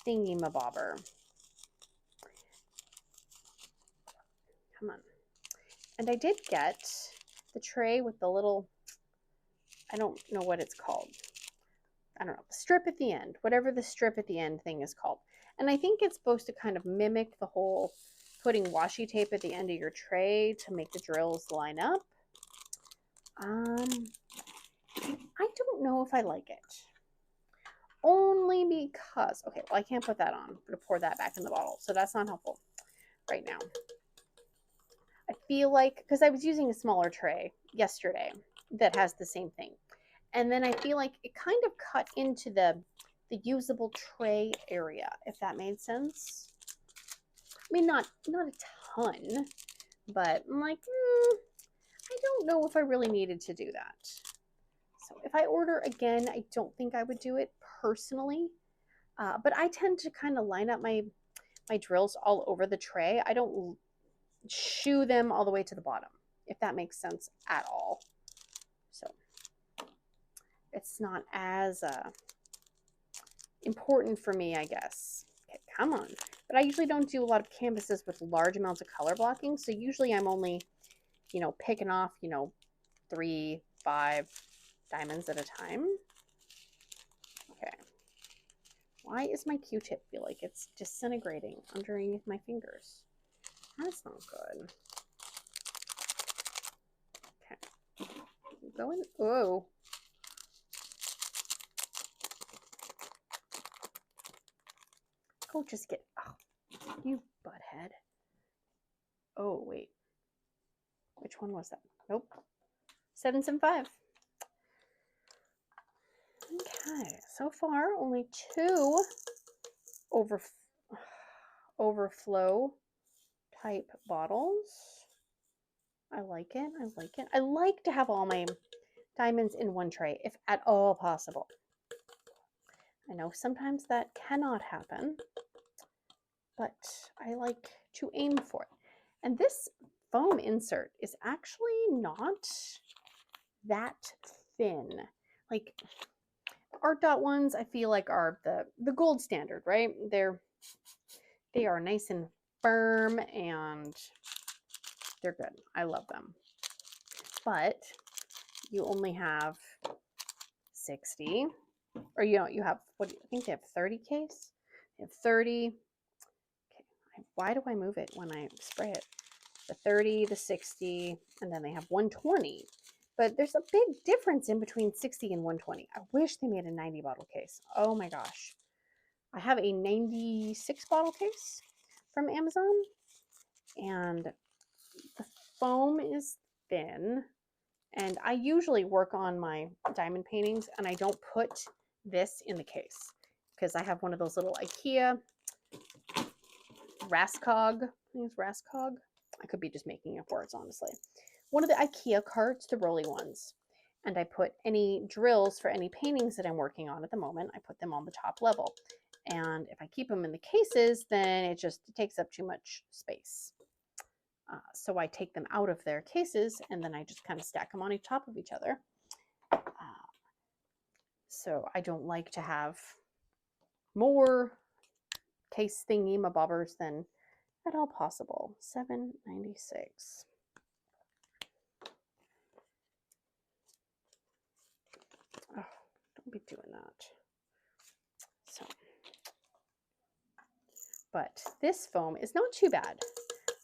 thingy-mabobber. Come on. And I did get the tray with the little, I don't know what it's called. I don't know, the strip at the end, whatever the strip at the end thing is called. And I think it's supposed to kind of mimic the whole putting washi tape at the end of your tray to make the drills line up. I don't know if I like it. Only because, okay, well, I can't put that on. I'm going to pour that back in the bottle. So that's not helpful right now. I feel like, because I was using a smaller tray yesterday that has the same thing. And then I feel like it kind of cut into the usable tray area, if that made sense. I mean, not a ton, but I'm like, I don't know if I really needed to do that. So if I order again, I don't think I would do it personally. But I tend to kind of line up my drills all over the tray. I don't shoe them all the way to the bottom, if that makes sense at all. So it's not as important for me, I guess. Okay, come on. But I usually don't do a lot of canvases with large amounts of color blocking. So usually I'm only, you know, picking off, you know, 3, 5 diamonds at a time. Okay. Why is my Q-tip feel like it's disintegrating underneath my fingers? That's not good. Okay. Going, oh. Oh, just get, oh, you butthead. Oh, wait. Which one was that? Nope. 775. Okay, so far only 2 overflow type bottles. I like it. I like it. I like to have all my diamonds in one tray, if at all possible. I know sometimes that cannot happen, but I like to aim for it. And this foam insert is actually not that thin. Like Art Dot ones, I feel like are the gold standard, right? They are nice and firm and they're good. I love them. But you only have 60, or you know, you have, what do you think they have, 30 case? They have 30. Okay. Why do I move it when I spray it? The 30, the 60, and then they have 120. But there's a big difference in between 60 and 120. I wish they made a 90 bottle case. Oh my gosh. I have a 96 bottle case from Amazon, and the foam is thin. And I usually work on my diamond paintings and I don't put this in the case because I have one of those little IKEA Raskog I think it's Raskog. I could be just making up words, honestly. One of the IKEA carts, the rolly ones. And I put any drills for any paintings that I'm working on at the moment, I put them on the top level. And if I keep them in the cases, then it takes up too much space. So I take them out of their cases and then I just kind of stack them on top of each other. So I don't like to have more case thingy mabobbers than at all possible. $7.96. Oh, don't be doing that. So, but this foam is not too bad.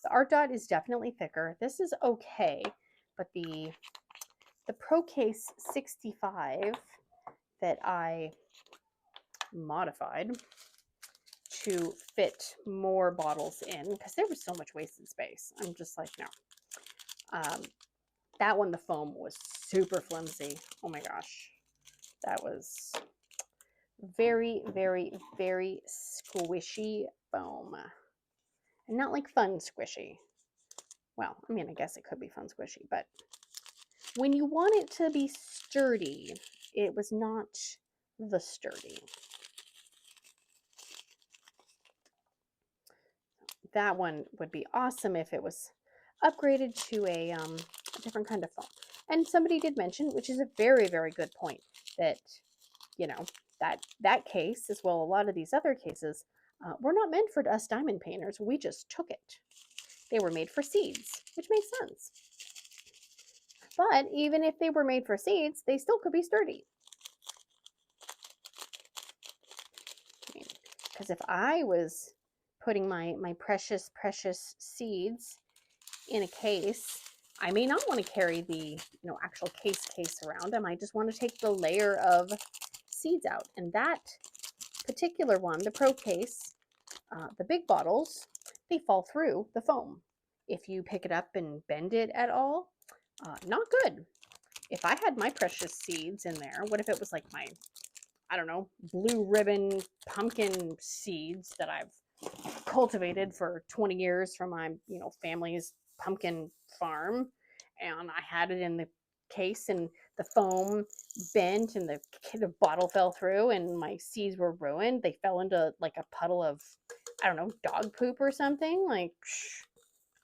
The art dot is definitely thicker. This is okay, but the Pro Case 65 that I modified to fit more bottles in, because there was so much wasted space. I'm just like, no. That one, the foam was super flimsy. Oh my gosh. That was very, very, very squishy foam. And not like fun squishy. Well, I mean, I guess it could be fun squishy, but when you want it to be sturdy, it was not the sturdy. That one would be awesome if it was upgraded to a different kind of foam. And somebody did mention, which is a very, very good point, that, you know, that case, as well a lot of these other cases, were not meant for us diamond painters. We just took it. They were made for seeds, which makes sense. But even if they were made for seeds, they still could be sturdy. Because if I was putting my precious, precious seeds in a case, I may not want to carry the actual case around. I might just want to take the layer of seeds out. And that particular one, the Pro Case, the big bottles, they fall through the foam. If you pick it up and bend it at all, not good. If I had my precious seeds in there, what if it was like my, I don't know, blue ribbon pumpkin seeds that I've cultivated for 20 years from my, family's pumpkin farm, and I had it in the case and the foam bent and the bottle fell through and my seeds were ruined. They fell into like a puddle of, I don't know, dog poop or something. Like,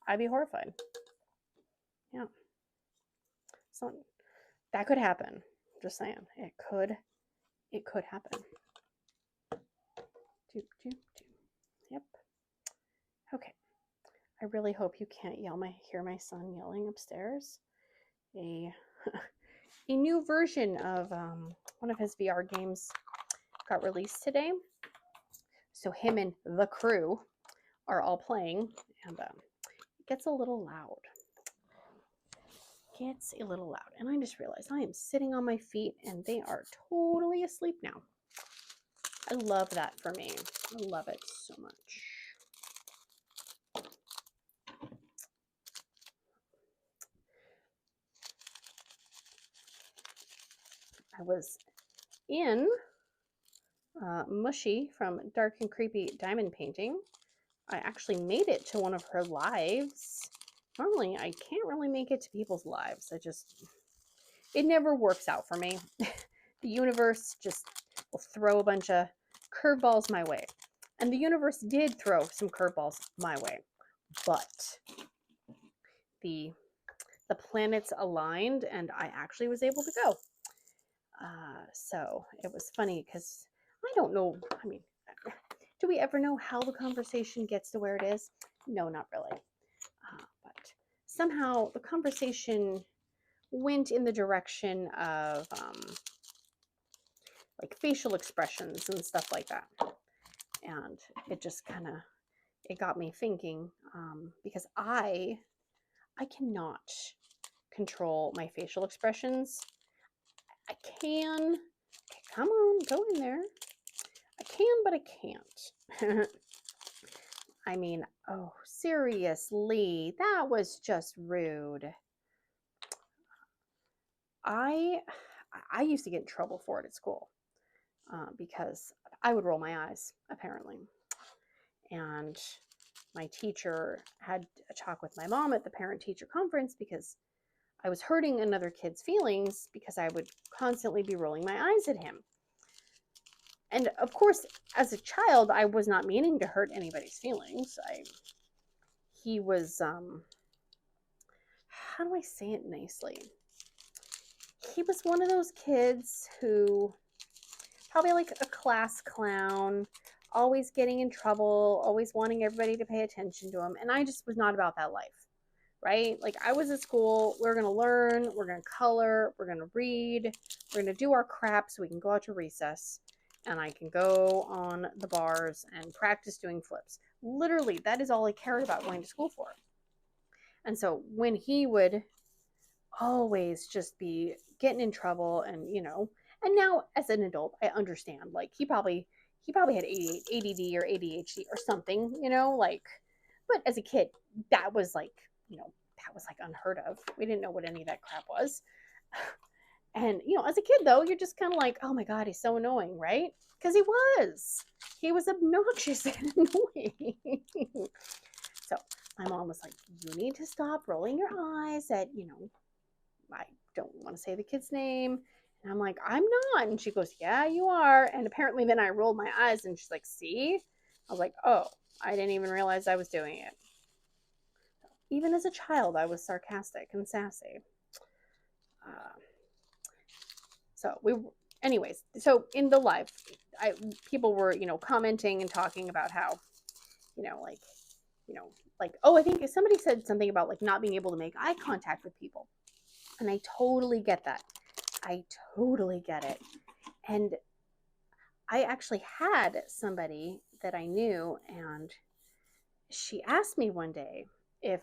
I'd be horrified. Yeah. So that could happen. Just saying. It could happen. Yep. Okay. I really hope you can't hear my son yelling upstairs. A new version of one of his VR games got released today. So him and the crew are all playing, and it gets a little loud. And I just realized I am sitting on my feet and they are totally asleep now. I love that for me. I love it so much. I was in Mushy from Dark and Creepy Diamond Painting. I actually made it to one of her lives. Normally, I can't really make it to people's lives. It never works out for me. The universe just will throw a bunch of curveballs my way. And the universe did throw some curveballs my way. But the planets aligned and I actually was able to go. So it was funny because I don't know, I mean, do we ever know how the conversation gets to where it is? No, not really. But somehow the conversation went in the direction of like facial expressions and stuff like that. And it just kind of, it got me thinking, because I cannot control my facial expressions. I can. Okay, come on, go in there. I can, but I can't. I mean, oh, seriously, that was just rude. I used to get in trouble for it at school because I would roll my eyes, apparently. And my teacher had a talk with my mom at the parent-teacher conference because I was hurting another kid's feelings because I would constantly be rolling my eyes at him. And of course, as a child, I was not meaning to hurt anybody's feelings. He was, how do I say it nicely? He was one of those kids who, probably like a class clown, always getting in trouble, always wanting everybody to pay attention to him. And I just was not about that life, right? Like, I was at school, we're going to learn, we're going to color, we're going to read, we're going to do our crap so we can go out to recess and I can go on the bars and practice doing flips. Literally, that is all I cared about going to school for. And so when he would always just be getting in trouble and, and now as an adult, I understand, like, he probably had ADD or ADHD or something, but as a kid, that was like, that was like unheard of. We didn't know what any of that crap was. And, as a kid though, you're just kind of like, oh my God, he's so annoying, right? Because he was obnoxious and annoying. So my mom was like, you need to stop rolling your eyes at, I don't want to say the kid's name. And I'm like, I'm not. And she goes, yeah, you are. And apparently then I rolled my eyes and she's like, see? I was like, oh, I didn't even realize I was doing it. Even as a child, I was sarcastic and sassy. So in the live, people were, commenting and talking about how, oh, I think somebody said something about like not being able to make eye contact with people. And I totally get that. I totally get it. And I actually had somebody that I knew, and she asked me one day if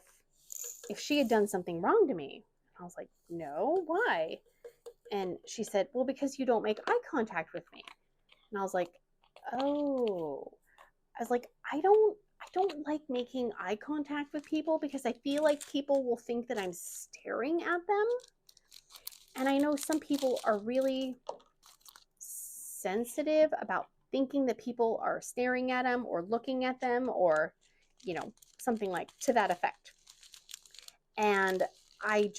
she had done something wrong to me. I was like, no, why? And she said, well, because you don't make eye contact with me. And I was like, oh. I was like, I don't like making eye contact with people because I feel like people will think that I'm staring at them. And I know some people are really sensitive about thinking that people are staring at them or looking at them or, something like to that effect. And I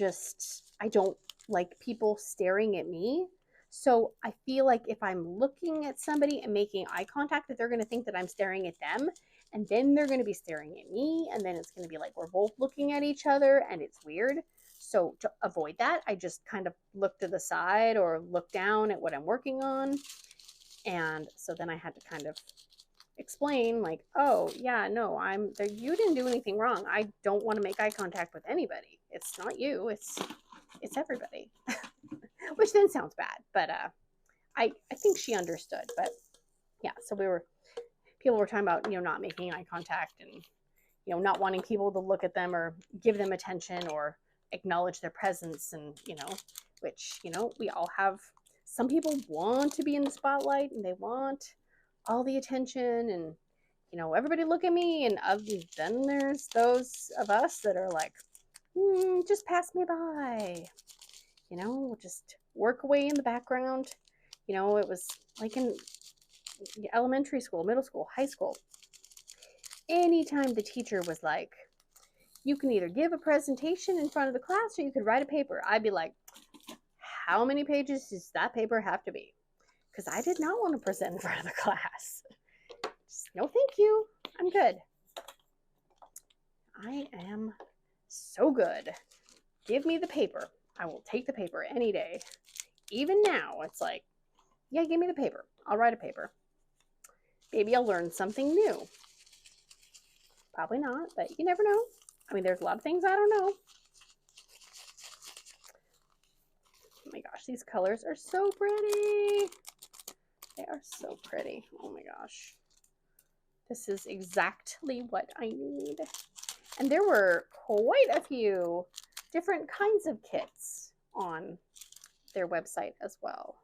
don't like people staring at me. So I feel like if I'm looking at somebody and making eye contact, that they're going to think that I'm staring at them. And then they're going to be staring at me. And then it's going to be like we're both looking at each other and it's weird. So to avoid that, I just kind of look to the side or look down at what I'm working on. And so then I had to kind of explain like, oh yeah, no, you didn't do anything wrong. I don't want to make eye contact with anybody. It's not you, it's everybody. Which then sounds bad, but I think she understood. But yeah, so people were talking about, not making eye contact and, not wanting people to look at them or give them attention or acknowledge their presence. And, which, we all have, some people want to be in the spotlight and they want all the attention and, everybody look at me. And then there's those of us that are like, just pass me by, just work away in the background. It was like in elementary school, middle school, high school. Anytime the teacher was like, you can either give a presentation in front of the class or you could write a paper, I'd be like, how many pages does that paper have to be? Because I did not want to present in front of the class. Just, no, thank you. I'm good. I am so good. Give me the paper. I will take the paper any day. Even now, it's like, yeah, give me the paper. I'll write a paper. Maybe I'll learn something new. Probably not, but you never know. I mean, there's a lot of things I don't know. Oh my gosh, these colors are so pretty. They are so pretty. Oh my gosh. This is exactly what I need. And there were quite a few different kinds of kits on their website as well.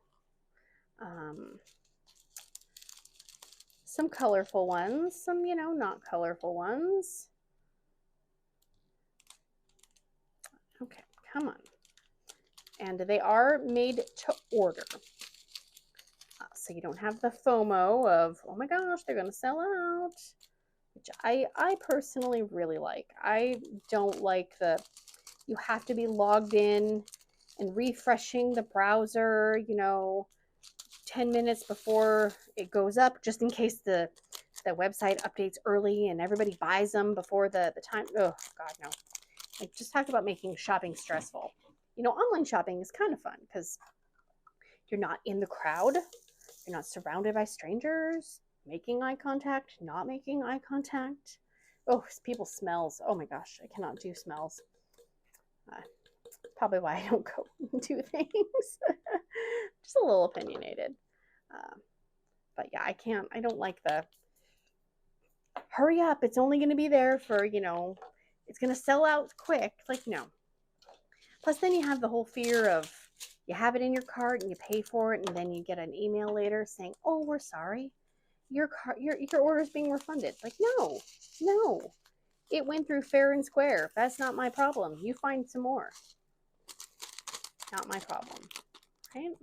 Some colorful ones, some, not colorful ones. Okay, come on. And they are made to order. So you don't have the FOMO of, oh my gosh, they're going to sell out, which I personally really like. I don't like you have to be logged in and refreshing the browser, 10 minutes before it goes up, just in case the website updates early and everybody buys them before the time. Oh, God, no. Like, just talk about making shopping stressful. Online shopping is kind of fun because you're not in the crowd. You're not surrounded by strangers, making eye contact, not making eye contact. Oh, people's smells. Oh my gosh, I cannot do smells. Probably why I don't go do things. Just a little opinionated. But yeah, I don't like the hurry up. It's only going to be there for, it's going to sell out quick. Like, no. Plus, then you have the whole fear of you have it in your cart and you pay for it, and then you get an email later saying, "Oh, we're sorry, your order is being refunded." Like, no, it went through fair and square. That's not my problem. You find some more. Not my problem. Right?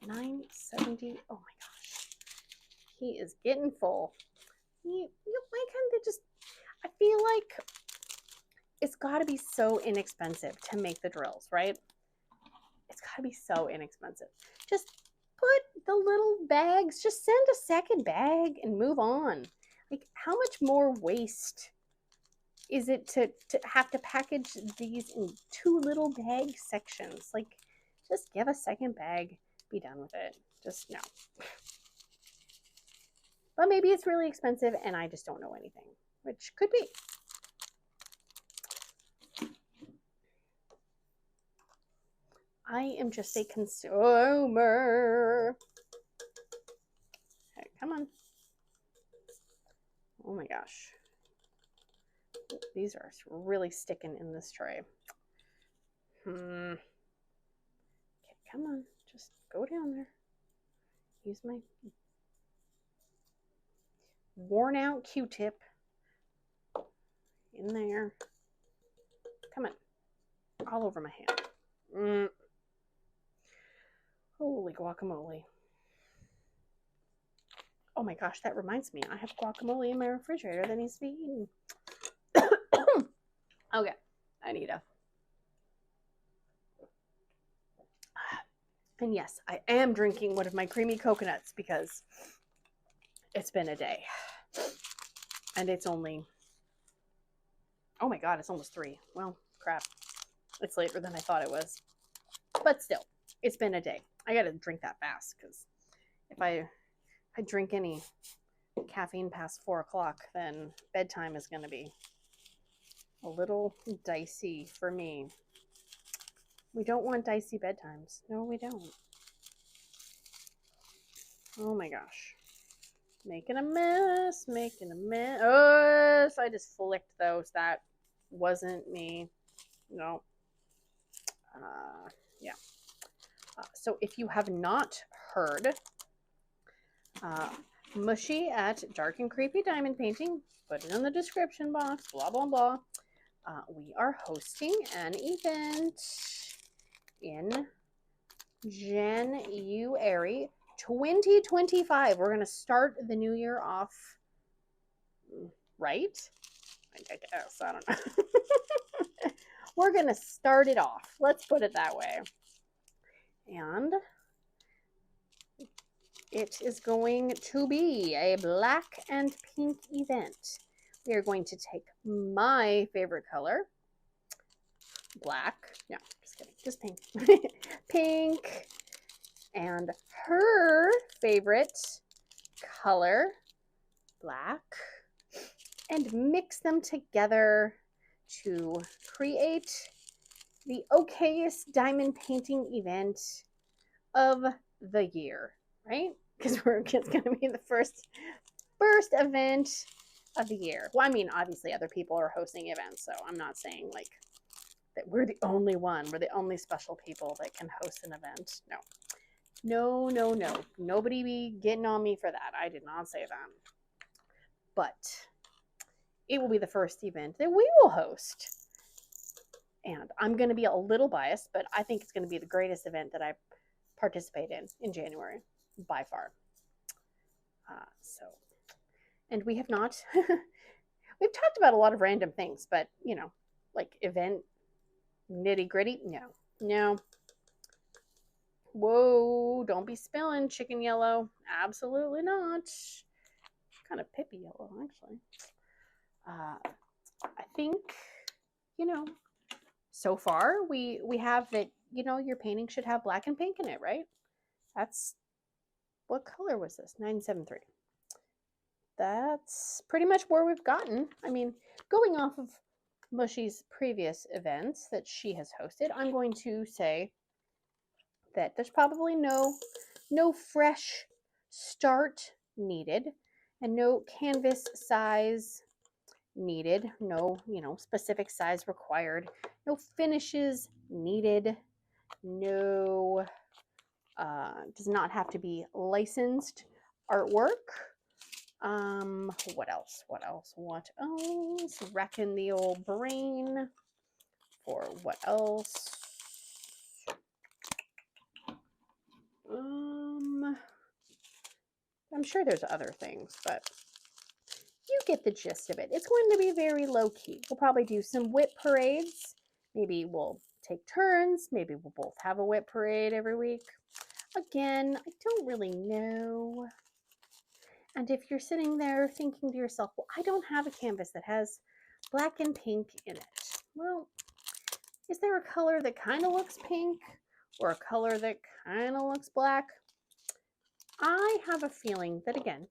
$9.70. Oh my gosh, he is getting full. Why can't they just? I feel like it's got to be so inexpensive to make the drills, right? It's got to be so inexpensive. Just put the little bags, just send a second bag and move on. Like, how much more waste is it to have to package these in 2 little bag sections? Like, just give a second bag, be done with it. Just no. But maybe it's really expensive and I just don't know anything, which could be. I am just a consumer. Okay, come on. Oh my gosh. These are really sticking in this tray. Okay, come on. Just go down there. Use my worn out Q-tip. In there. Come on. All over my hand. Holy guacamole. Oh my gosh, that reminds me. I have guacamole in my refrigerator that needs to be eaten. Okay, I need a... And yes, I am drinking one of my creamy coconuts because it's been a day. And it's only... Oh my god, it's almost 3. Well, crap. It's later than I thought it was. But still, it's been a day. I gotta drink that fast because if I drink any caffeine past 4 o'clock, then bedtime is gonna be a little dicey for me. We don't want dicey bedtimes. No, we don't. Oh my gosh. Making a mess, making a mess. Oh, so I just flicked those. That wasn't me. No. Yeah. So if you have not heard, Mushy at Dark and Creepy Diamond Painting, put it in the description box, blah, blah, blah. We are hosting an event in January 2025. We're going to start the new year off right. I guess. I don't know. We're going to start it off. Let's put it that way. And it is going to be a black and pink event. We are going to take my favorite color, black. No, just kidding. Just pink. Pink. And her favorite color, black. And mix them together to create the okayest diamond painting event of the year, right? Because it's going to be the first event of the year. Well, I mean, obviously other people are hosting events, so I'm not saying like that we're the only one. We're the only special people that can host an event. No. No, no, no. Nobody be getting on me for that. I did not say that. But it will be the first event that we will host. And I'm going to be a little biased, but I think it's going to be the greatest event that I participate in January, by far. And we have not We've talked about a lot of random things, but you know, like event nitty gritty. No, no. Whoa! Don't be spilling chicken yellow. Absolutely not. Kind of Pippy yellow, actually. I think, you know, so far we have that, you know, your painting should have black and pink in it, right? That's, what color was this? 973. That's pretty much where we've gotten. I mean, going off of Mushy's previous events that she has hosted, I'm going to say that there's probably no fresh start needed and no canvas size needed, no, you know, specific size required, no finishes needed, no does not have to be licensed artwork. What else? What else? What else? Racking the old brain for what else? I'm sure there's other things, but you get the gist of it. It's going to be very low key. We'll probably do some whip parades. Maybe we'll take turns. Maybe we'll both have a whip parade every week. Again, I don't really know. And if you're sitting there thinking to yourself, well, I don't have a canvas that has black and pink in it. Well, is there a color that kind of looks pink or a color that kind of looks black? I have a feeling that, again,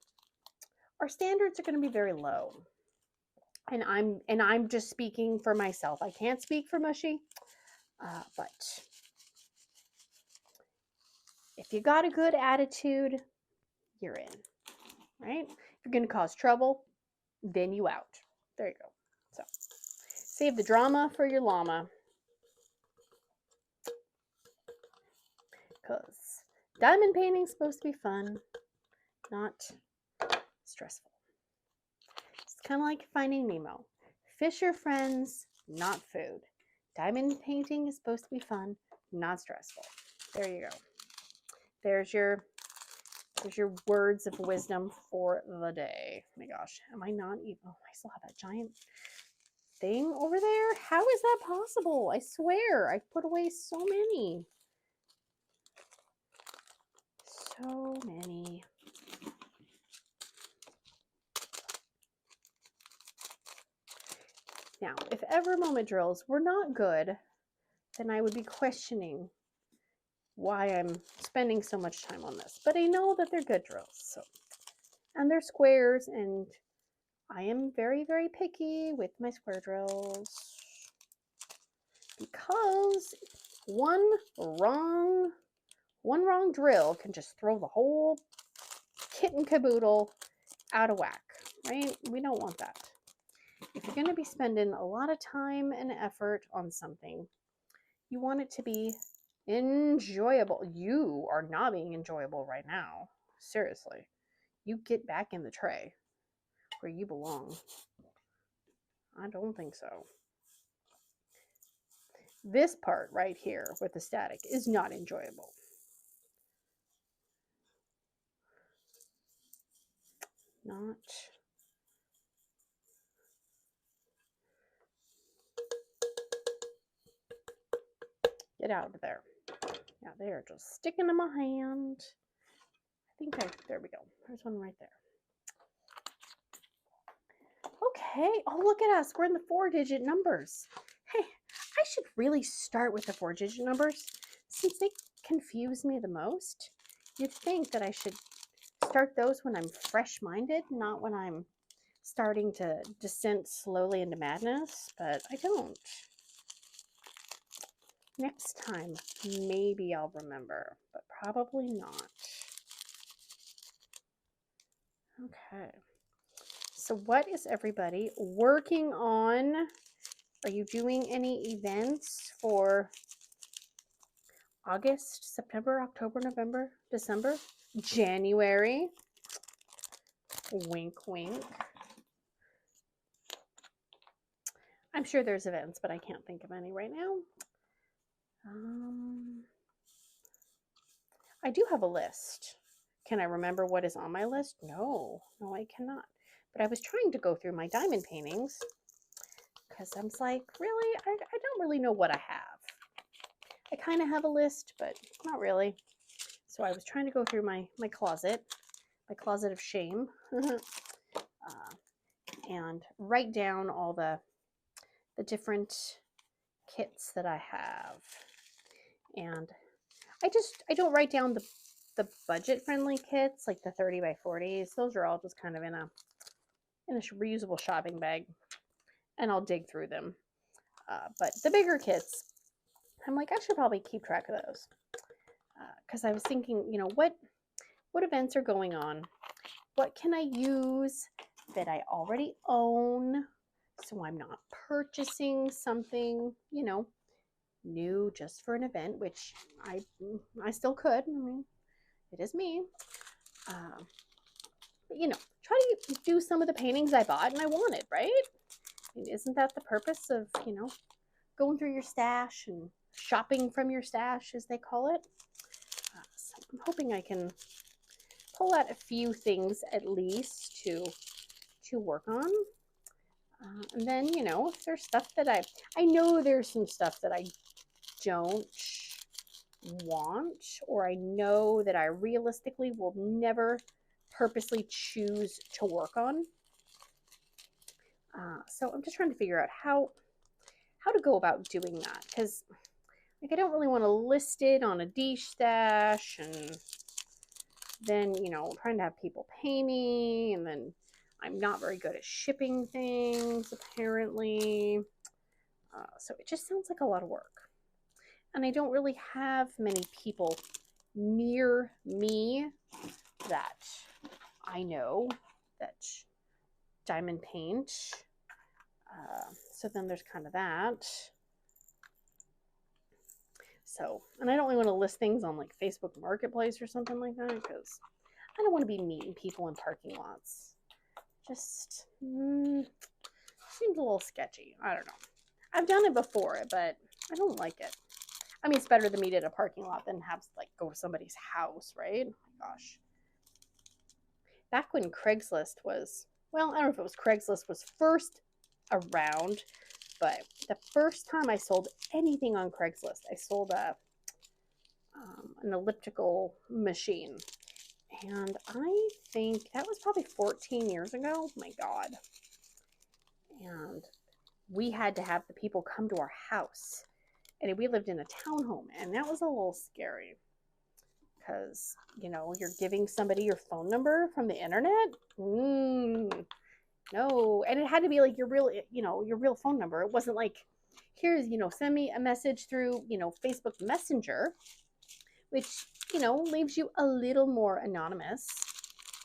our standards are going to be very low. And I'm just speaking for myself. I can't speak for Mushy, but if you got a good attitude, you're in, right? If you're going to cause trouble, then you out. There you go. So save the drama for your llama, because diamond painting is supposed to be fun, not stressful. It's kind of like Finding Nemo. Fish are friends, not food. Diamond painting is supposed to be fun, not stressful. There you go. There's your words of wisdom for the day. Oh my gosh, am I not even? Oh, I still have that giant thing over there. How is that possible? I swear, I've put away so many. So many. Now, if ever moment drills were not good, then I would be questioning why I'm spending so much time on this. But I know that they're good drills. So, and they're squares, and I am very, very picky with my square drills, because one wrong drill can just throw the whole kit and caboodle out of whack, right? We don't want that. If you're going to be spending a lot of time and effort on something, you want it to be enjoyable. You are not being enjoyable right now. Seriously. You get back in the tray where you belong. I don't think so. This part right here with the static is not enjoyable. Not. Get out of there. Yeah, they are just sticking in my hand. There we go. There's one right there. Okay. Oh, look at us. We're in the 4-digit numbers. Hey, I should really start with the 4-digit numbers since they confuse me the most. You'd think that I should start those when I'm fresh-minded, not when I'm starting to descend slowly into madness, but I don't. Next time, maybe I'll remember, but probably not. Okay. So what is everybody working on? Are you doing any events for August, September, October, November, December, January? Wink, wink. I'm sure there's events, but I can't think of any right now. I do have a list. Can I remember what is on my list? No, I cannot. But I was trying to go through my diamond paintings because I was like, really? I don't really know what I have. I kind of have a list, but not really. So I was trying to go through my closet of shame, and write down all the different kits that I have. And I don't write down the budget friendly kits, like the 30 by 40s. Those are all just kind of in a reusable shopping bag, and I'll dig through them. But the bigger kits, I'm like, I should probably keep track of those. Because I was thinking, you know, what events are going on? What can I use that I already own, so I'm not purchasing something, you know, new just for an event, which I still could. I mean, it is me. But, you know, try to do some of the paintings I bought and I wanted, right? I mean, isn't that the purpose of, you know, going through your stash and shopping from your stash, as they call it? So I'm hoping I can pull out a few things at least to work on. And then, you know, if there's stuff that I know there's some stuff that I don't want, or I know that I realistically will never purposely choose to work on. So I'm just trying to figure out how to go about doing that, because like I don't really want to list it on a Dish stash, and then, you know, trying to have people pay me, and then I'm not very good at shipping things apparently. So it just sounds like a lot of work. And I don't really have many people near me that I know that diamond paint. So then there's kind of that. So, and I don't really want to list things on like Facebook Marketplace or something like that, because I don't want to be meeting people in parking lots. Just seems a little sketchy. I don't know. I've done it before, but I don't like it. I mean, it's better to meet at a parking lot than have like go to somebody's house, right? Oh my gosh. Back when Craigslist was, well, I don't know if it was Craigslist was first around, but the first time I sold anything on Craigslist, I sold an elliptical machine. And I think that was probably 14 years ago. Oh my God. And we had to have the people come to our house. And we lived in a townhome, and that was a little scary because, you know, you're giving somebody your phone number from the internet. No. And it had to be like your real phone number. It wasn't like, here's, you know, send me a message through, you know, Facebook Messenger, which, you know, leaves you a little more anonymous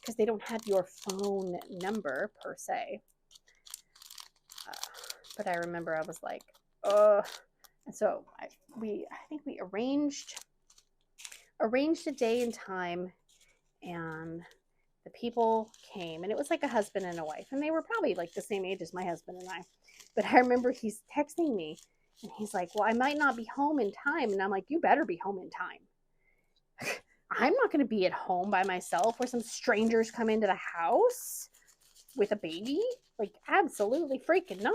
because they don't have your phone number per se. But I remember I was like, ugh. And so I think we arranged a day and time, and the people came, and it was like a husband and a wife, and they were probably like the same age as my husband and I. But I remember he's texting me, and he's like, well, I might not be home in time. And I'm like, you better be home in time. I'm not going to be at home by myself where some strangers come into the house with a baby. Like, absolutely freaking not.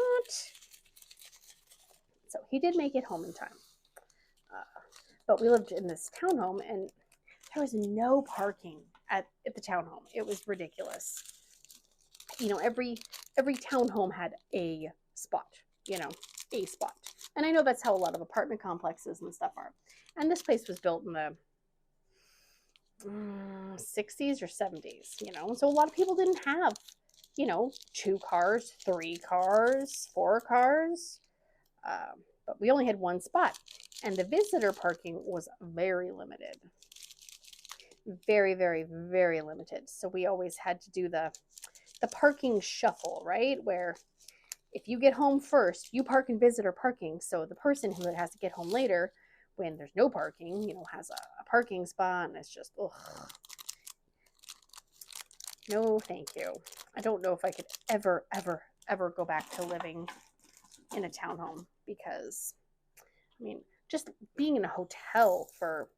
So he did make it home in time. But we lived in this townhome, and there was no parking at the townhome. It was ridiculous. You know, every townhome had a spot, you know, a spot. And I know that's how a lot of apartment complexes and stuff are. And this place was built in the 60s or 70s, you know. So a lot of people didn't have, you know, 2 cars, 3 cars, 4 cars. But we only had one spot. And the visitor parking was very limited. Very, very, very limited. So we always had to do the parking shuffle, right? Where if you get home first, you park in visitor parking. So the person who has to get home later, when there's no parking, you know, has a parking spot, and it's just, ugh. No, thank you. I don't know if I could ever, ever, ever go back to living in a townhome, because, I mean, just being in a hotel for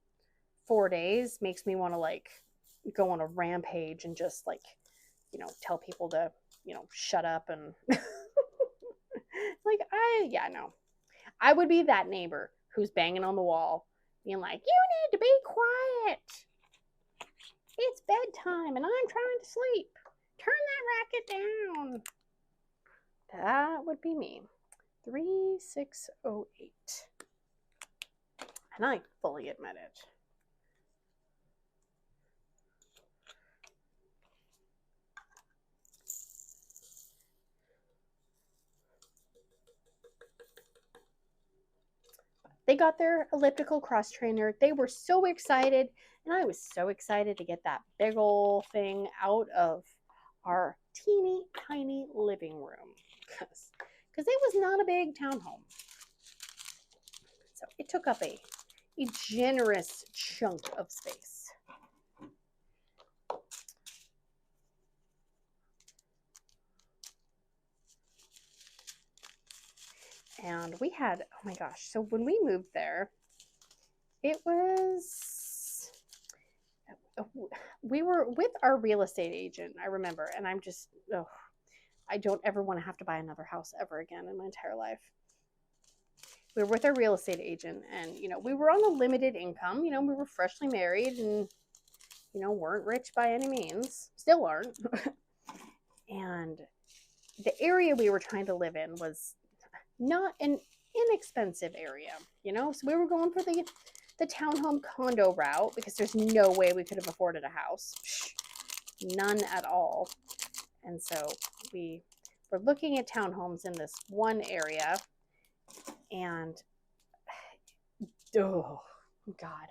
4 days makes me want to like go on a rampage and just like, you know, tell people to shut up and like, yeah, no. I would be that neighbor who's banging on the wall, being like, you need to be quiet. It's bedtime and I'm trying to sleep. Turn that racket down. That would be me. 3608. And I fully admit it. They got their elliptical cross trainer. They were so excited, and I was so excited to get that big old thing out of our teeny tiny living room because it was not a big townhome. So it took up a generous chunk of space. And we had, oh my gosh, so when we moved there, it was, we were with our real estate agent, I remember, and I'm just, I don't ever want to have to buy another house ever again in my entire life. We were with our real estate agent, and, we were on a limited income. We were freshly married and, weren't rich by any means, still aren't. And the area we were trying to live in was not an inexpensive area, so we were going for the townhome condo route because there's no way we could have afforded a house. None at all. And so we were looking at townhomes in this one area, and oh God,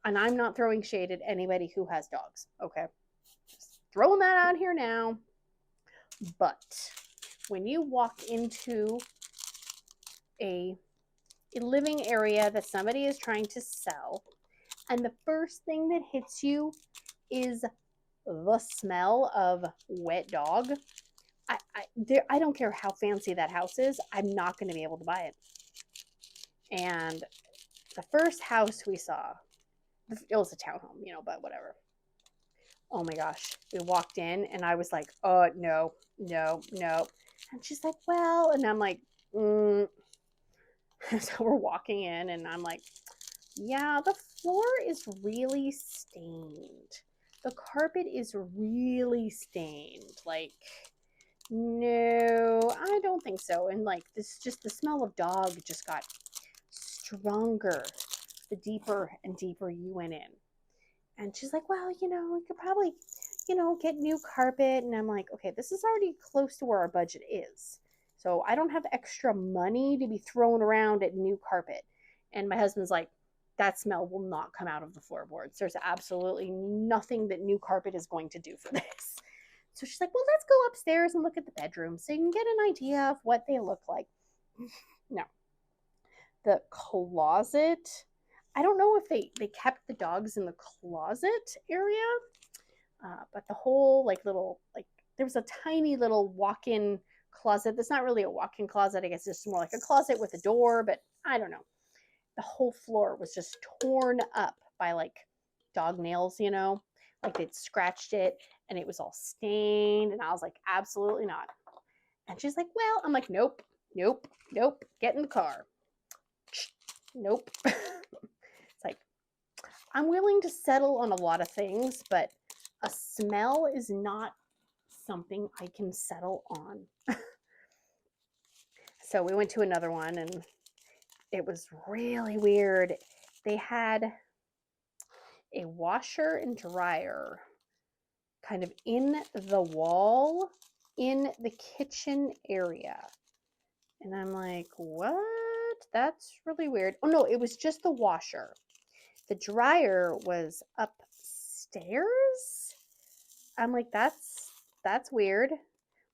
I'm not throwing shade at anybody who has dogs, okay? Just throwing that out here now. But when you walk into a living area that somebody is trying to sell, and the first thing that hits you is the smell of wet dog, I don't care how fancy that house is, I'm not going to be able to buy it. And the first house we saw, it was a townhome, but whatever. Oh my gosh, we walked in and I was like, oh, no. And she's like, well, and I'm like, So we're walking in and I'm like, yeah, the floor is really stained. The carpet is really stained. Like, no, I don't think so. And like, the smell of dog just got stronger the deeper and deeper you went in. And she's like, well, we could probably, get new carpet. And I'm like, okay, this is already close to where our budget is. So I don't have extra money to be thrown around at new carpet. And my husband's like, that smell will not come out of the floorboards. There's absolutely nothing that new carpet is going to do for this. So she's like, well, let's go upstairs and look at the bedroom so you can get an idea of what they look like. No. The closet, I don't know if they kept the dogs in the closet area, but the whole there was a tiny little walk-in closet. That's not really a walk-in closet. I guess it's more like a closet with a door, but I don't know. The whole floor was just torn up by dog nails, like they'd scratched it and it was all stained. And I was like, absolutely not. And she's like, well, I'm like, nope, get in the car. Nope. It's like, I'm willing to settle on a lot of things, but a smell is not something I can settle on. So we went to another one and it was really weird. They had a washer and dryer kind of in the wall in the kitchen area. And I'm like, what? That's really weird. Oh no, it was just the washer. The dryer was upstairs. I'm like, that's weird.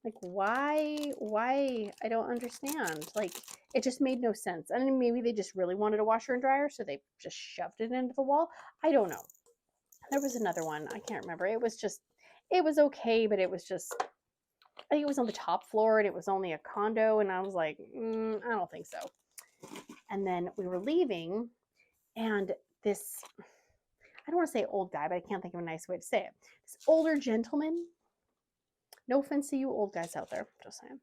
Like, why? I don't understand. Like, it just made no sense. And maybe they just really wanted a washer and dryer, so they just shoved it into the wall. I don't know. There was another one. I can't remember. It was okay, but it was just, I think it was on the top floor and it was only a condo. And I was like, I don't think so. And then we were leaving and this, I don't want to say old guy, but I can't think of a nice way to say it. This older gentleman No offense to you old guys out there, just saying.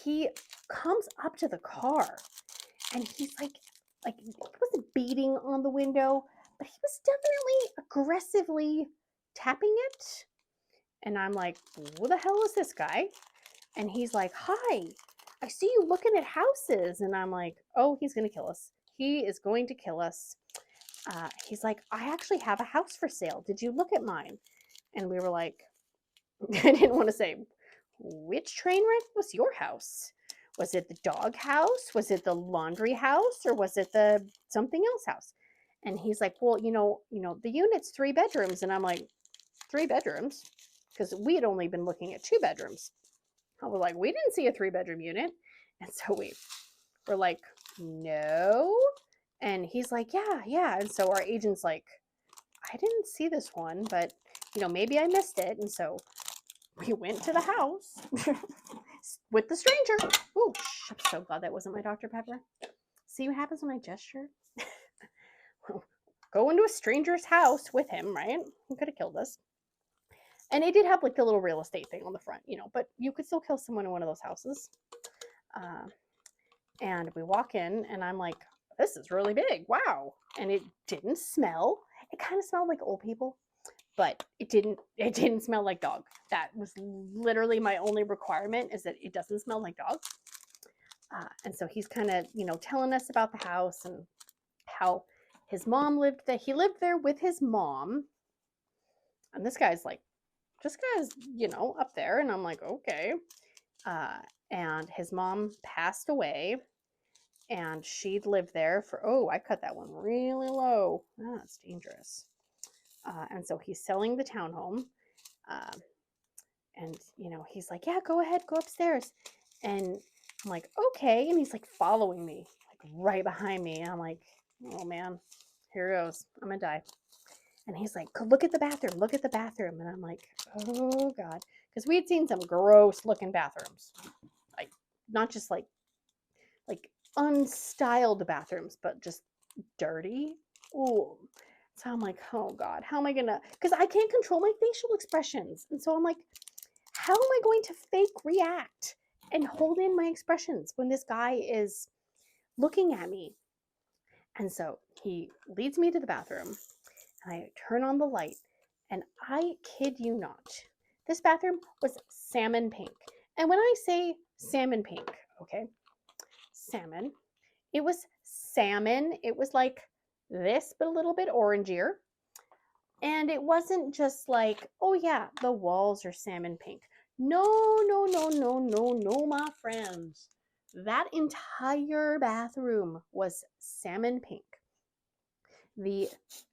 He comes up to the car and he's like he wasn't beating on the window, but he was definitely aggressively tapping it. And I'm like, who the hell is this guy? And he's like, hi, I see you looking at houses. And I'm like, oh, he's going to kill us. He is going to kill us. He's like, I actually have a house for sale. Did you look at mine? And we were like, I didn't want to say, which train wreck was your house? Was it the dog house? Was it the laundry house? Or was it the something else house? And he's like, well, the unit's 3 bedrooms. And I'm like, 3 bedrooms? Because we had only been looking at 2 bedrooms. I was like, we didn't see a 3-bedroom unit. And so we were like, no. And he's like, yeah. And so our agent's like, I didn't see this one, but, maybe I missed it. And so we went to the house with the stranger. Oh, I'm so glad that wasn't my Dr. Pepper. See what happens when I gesture? Go into a stranger's house with him, right? He could have killed us. And it did have like the little real estate thing on the front, but you could still kill someone in one of those houses. And we walk in and I'm like, this is really big. Wow. And it didn't smell. It kind of smelled like old people, but it didn't smell like dog. That was literally my only requirement, is that it doesn't smell like dog. And so he's kind of, telling us about the house and how his mom lived there. He lived there with his mom. And this guy's like, up there. And I'm like, okay. And his mom passed away. And she'd lived there for, I cut that one really low. That's dangerous. And so he's selling the townhome. And, he's like, yeah, go ahead, go upstairs. And I'm like, okay. And he's like following me, like right behind me. And I'm like, oh man, here goes. I'm gonna die. And he's like, look at the bathroom, look at the bathroom. And I'm like, oh God. Because we had seen some gross looking bathrooms. Like, not just like unstyled bathrooms, but just dirty. Ooh. So I'm like, oh God, how am I gonna, because I can't control my facial expressions. And so I'm like, how am I going to fake react and hold in my expressions when this guy is looking at me? And so he leads me to the bathroom and I turn on the light, and I kid you not, this bathroom was salmon pink. And when I say salmon pink, okay, salmon, it was salmon. It was like this, but a little bit orangier. And it wasn't just like, oh yeah, the walls are salmon pink. No, my friends. That entire bathroom was salmon pink. The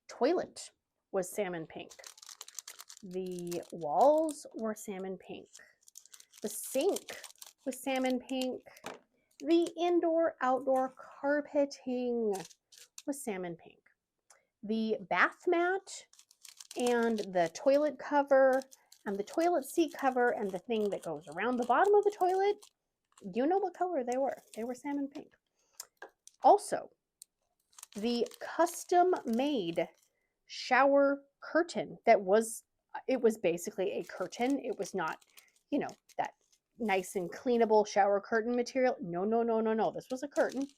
toilet was salmon pink. The walls were salmon pink. The sink was salmon pink. The indoor-outdoor carpeting was salmon pink. The bath mat and the toilet cover and the toilet seat cover and the thing that goes around the bottom of the toilet, you know what color they were. They were salmon pink. Also, the custom-made shower curtain it was basically a curtain. It was not, that nice and cleanable shower curtain material. No. This was a curtain,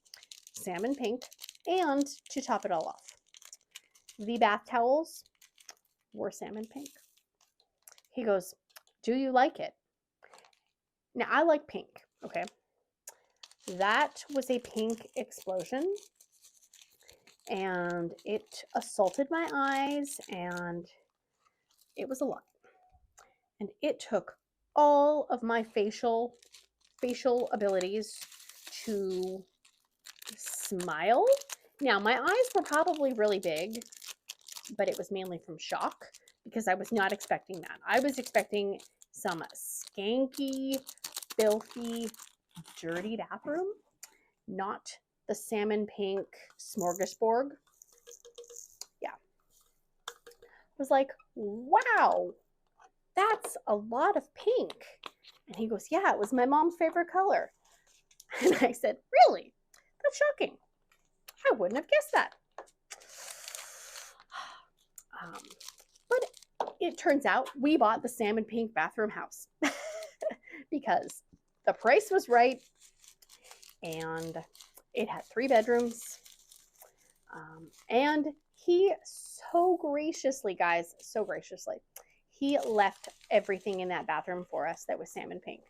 salmon pink. And to top it all off, the bath towels were salmon pink. He goes, do you like it? Now, I like pink, okay? That was a pink explosion, and it assaulted my eyes, and it was a lot. And it took all of my facial abilities to smile. Now, my eyes were probably really big, but it was mainly from shock because I was not expecting that. I was expecting some skanky, filthy, dirty bathroom, not the salmon pink smorgasbord. Yeah. I was like, wow, that's a lot of pink. And he goes, yeah, it was my mom's favorite color. And I said, really? That's shocking. I wouldn't have guessed that. But it turns out we bought the salmon pink bathroom house because the price was right and it had 3 bedrooms. And he so graciously, guys, so graciously, he left everything in that bathroom for us that was salmon pink.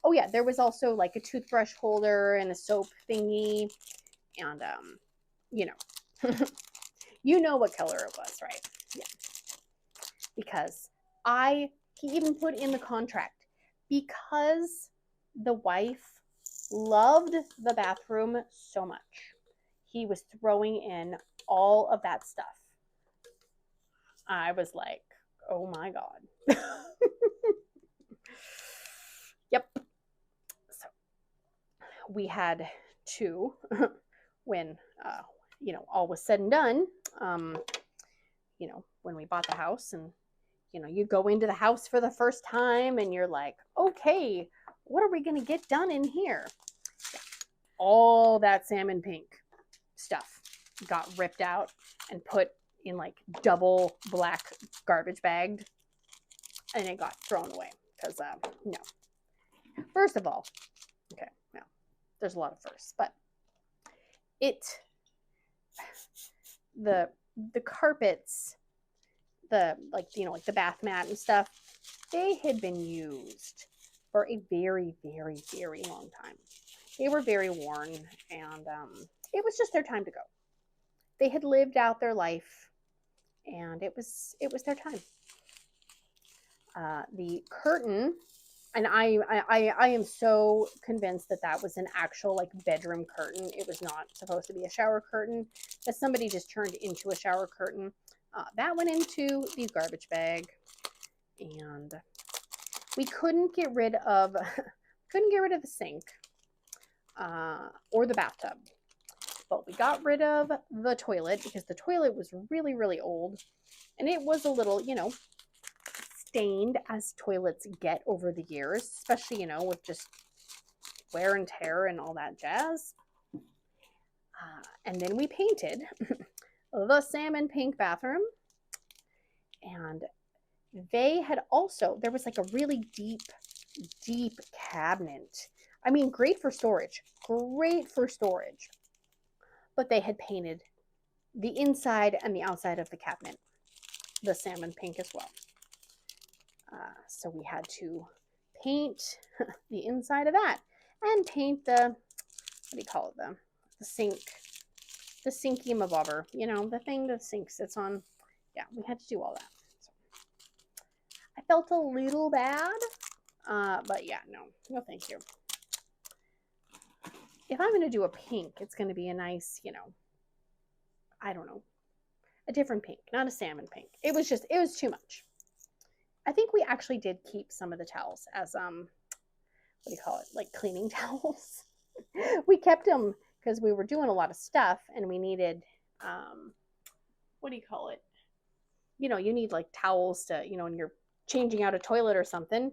Oh yeah, there was also like a toothbrush holder and a soap thingy, and you know, you know what color it was, right? Yeah, because he even put in the contract, because the wife loved the bathroom so much, he was throwing in all of that stuff. I was like, oh my God. Yep. So we had 2 when, you know, all was said and done, you know, when we bought the house, and, you know, you go into the house for the first time and you're like, okay, what are we going to get done in here? All that salmon pink stuff got ripped out and put in like double black garbage bagged, and it got thrown away because no. First of all, okay, no, there's a lot of firsts, but the carpets, the, like, you know, like the bath mat and stuff, they had been used for a very, very, very long time. They were very worn, and it was just their time to go. They had lived out their life, and it was their time. The curtain, and I am so convinced that that was an actual like bedroom curtain. It was not supposed to be a shower curtain that somebody just turned into a shower curtain. That went into the garbage bag, and we couldn't get rid of the sink or the bathtub, but we got rid of the toilet because the toilet was really, really old, and it was a little, you know, stained as toilets get over the years, especially, you know, with just wear and tear and all that jazz. And then we painted the salmon pink bathroom, and they had also, there was like a really deep cabinet. I mean, great for storage, but they had painted the inside and the outside of the cabinet the salmon pink as well. So we had to paint the inside of that and paint the, what do you call it, the sink, the sinky mabobber, you know, the thing the sink sits on. Yeah, we had to do all that. So I felt a little bad, but yeah, no thank you. If I'm going to do a pink, it's going to be a nice, you know, I don't know, a different pink, not a salmon pink. It was too much. I think we actually did keep some of the towels as, what do you call it, like cleaning towels. We kept them because we were doing a lot of stuff, and we needed, what do you call it? You know, you need like towels to, you know, when you're changing out a toilet or something,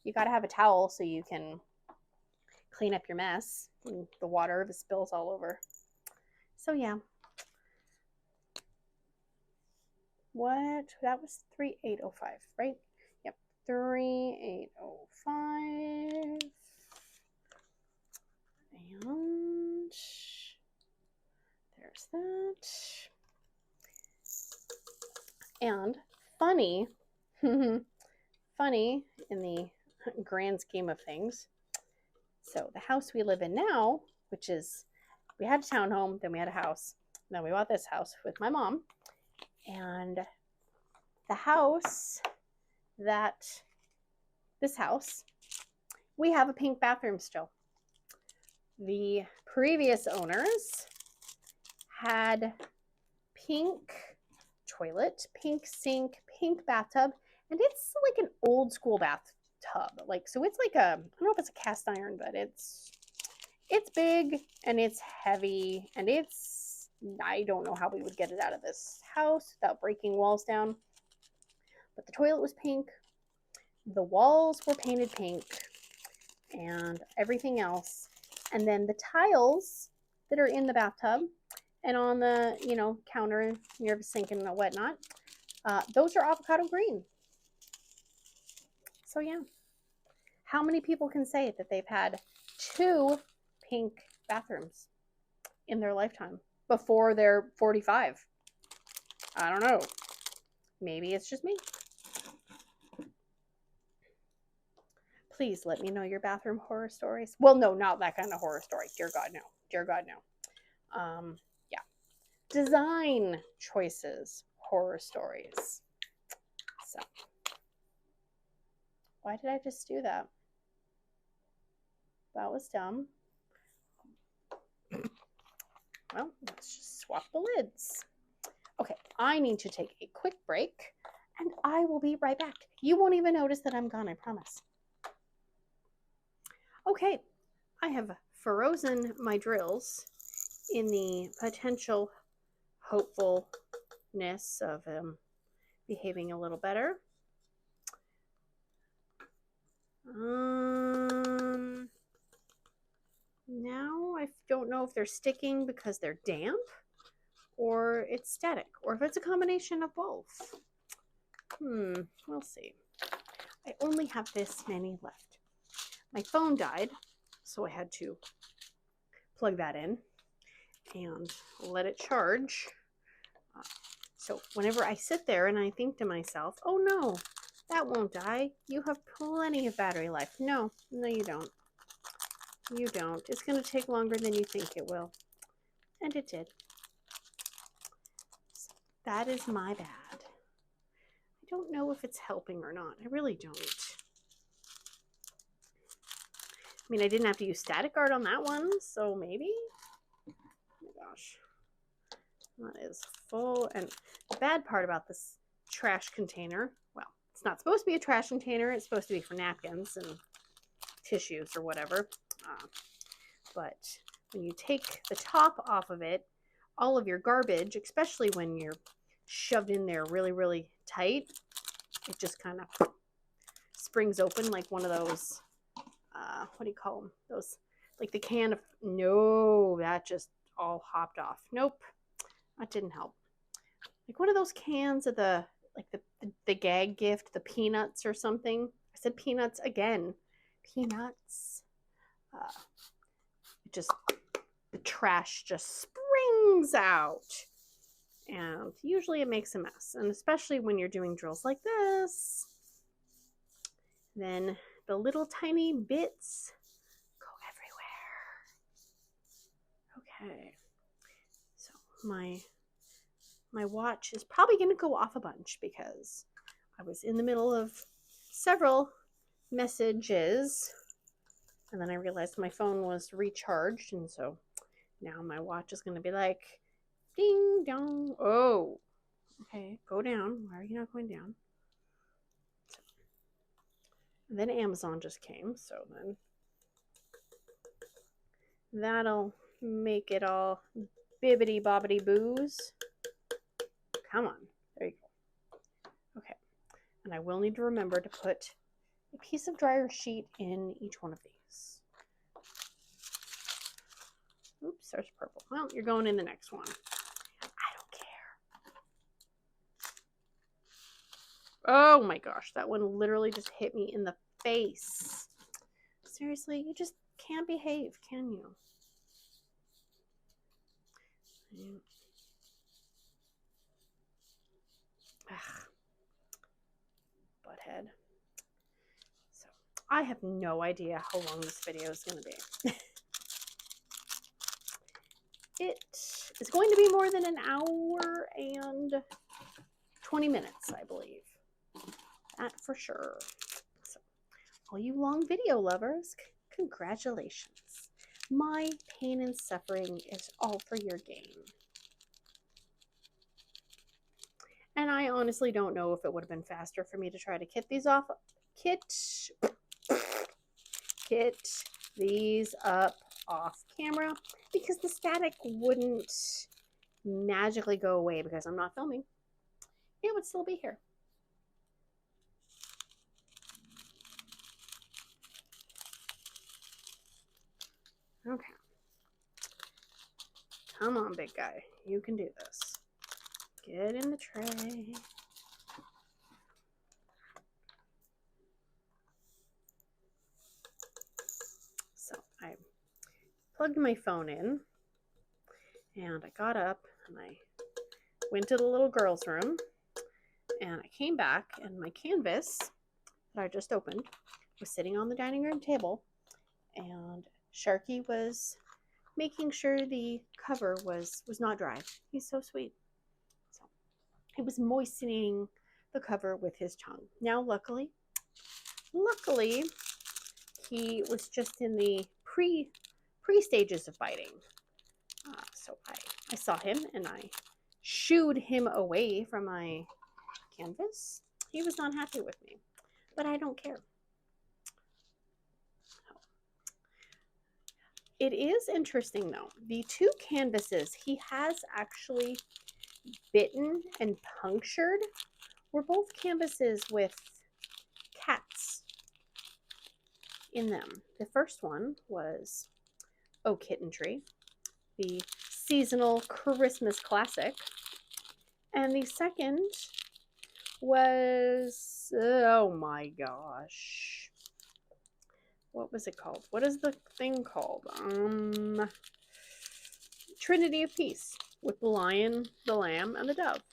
you got to have a towel so you can clean up your mess and the water, the spills all over. So yeah. What? That was 3805, right? Yep, 3805. And there's that. And funny, funny in the grand scheme of things. So the house we live in now, which is, we had a townhome, then we had a house, then we bought this house with my mom. And the house this house, we have a pink bathroom still. The previous owners had pink toilet, pink sink, pink bathtub, and it's like an old school bathtub. Like, so it's like a, I don't know if it's a cast iron, but it's big and it's heavy, and it's, I don't know how we would get it out of this house without breaking walls down. But the toilet was pink, the walls were painted pink, and everything else. And then the tiles that are in the bathtub and on the, you know, counter near the sink and whatnot, those are avocado green. So yeah, how many people can say that they've had 2 pink bathrooms in their lifetime before they're 45? I don't know. Maybe it's just me. Please let me know your bathroom horror stories. Well, no, not that kind of horror story. Dear God, no. Dear God, no. Yeah. Design choices, horror stories. So, why did I just do that? That was dumb. Well, let's just swap the lids. Okay, I need to take a quick break, and I will be right back. You won't even notice that I'm gone, I promise. Okay, I have frozen my drills in the potential hopefulness of behaving a little better. Now I don't know if they're sticking because they're damp, or it's static, or if it's a combination of both. We'll see. I only have this many left. My phone died, so I had to plug that in and let it charge. So whenever I sit there and I think to myself, oh no, that won't die. You have plenty of battery life. No, you don't. You don't. It's going to take longer than you think it will. And it did. So that is my bad. I don't know if it's helping or not. I really don't. I mean, I didn't have to use static art on that one, so maybe? Oh my gosh. That is full. And the bad part about this trash container, well, it's not supposed to be a trash container. It's supposed to be for napkins and tissues or whatever. But when you take the top off of it, all of your garbage, especially when you're shoved in there really, really tight, it just kind of springs open like one of those, what do you call them? Those, like the can of, no, that just all hopped off. Nope, that didn't help. Like one of those cans of the, like the gag gift, the peanuts or something. I said peanuts again. Peanuts. The trash just springs out. And usually it makes a mess. And especially when you're doing drills like this, then the little tiny bits go everywhere. Okay. So my watch is probably going to go off a bunch because I was in the middle of several messages. And then I realized my phone was recharged. And so now my watch is going to be like, ding dong. Oh, okay, go down. Why are you not going down? And then Amazon just came, so then that'll make it all bibbity bobbity boos. Come on, there you go. Okay, and I will need to remember to put a piece of dryer sheet in each one of these. Oops, there's purple. Well, you're going in the next one. I don't care. Oh my gosh, that one literally just hit me in the face. Seriously, you just can't behave, can you? Ugh. Butthead. So, I have no idea how long this video is going to be. It is going to be more than an hour and 20 minutes, I believe. That for sure. So, all you long video lovers, congratulations. My pain and suffering is all for your gain. And I honestly don't know if it would have been faster for me to try to kit these off. Kit these up off camera because the static wouldn't magically go away because I'm not filming. It would still be here. Okay. Come on, big guy. You can do this. Get in the tray. plugged my phone in, and I got up and I went to the little girl's room, and I came back, and my canvas that I just opened was sitting on the dining room table, and Sharky was making sure the cover was not dry. He's so sweet. So he was moistening the cover with his tongue. Now, luckily, he was just in the pre stages of biting. So I saw him and I shooed him away from my canvas. He was not happy with me, but I don't care. It is interesting though. The two canvases he has actually bitten and punctured were both canvases with cats in them. The first one was Oh Kitten Tree, the seasonal Christmas classic. And the second was, oh my gosh, what was it called? What is the thing called? Trinity of Peace, with the lion, the lamb, and the dove.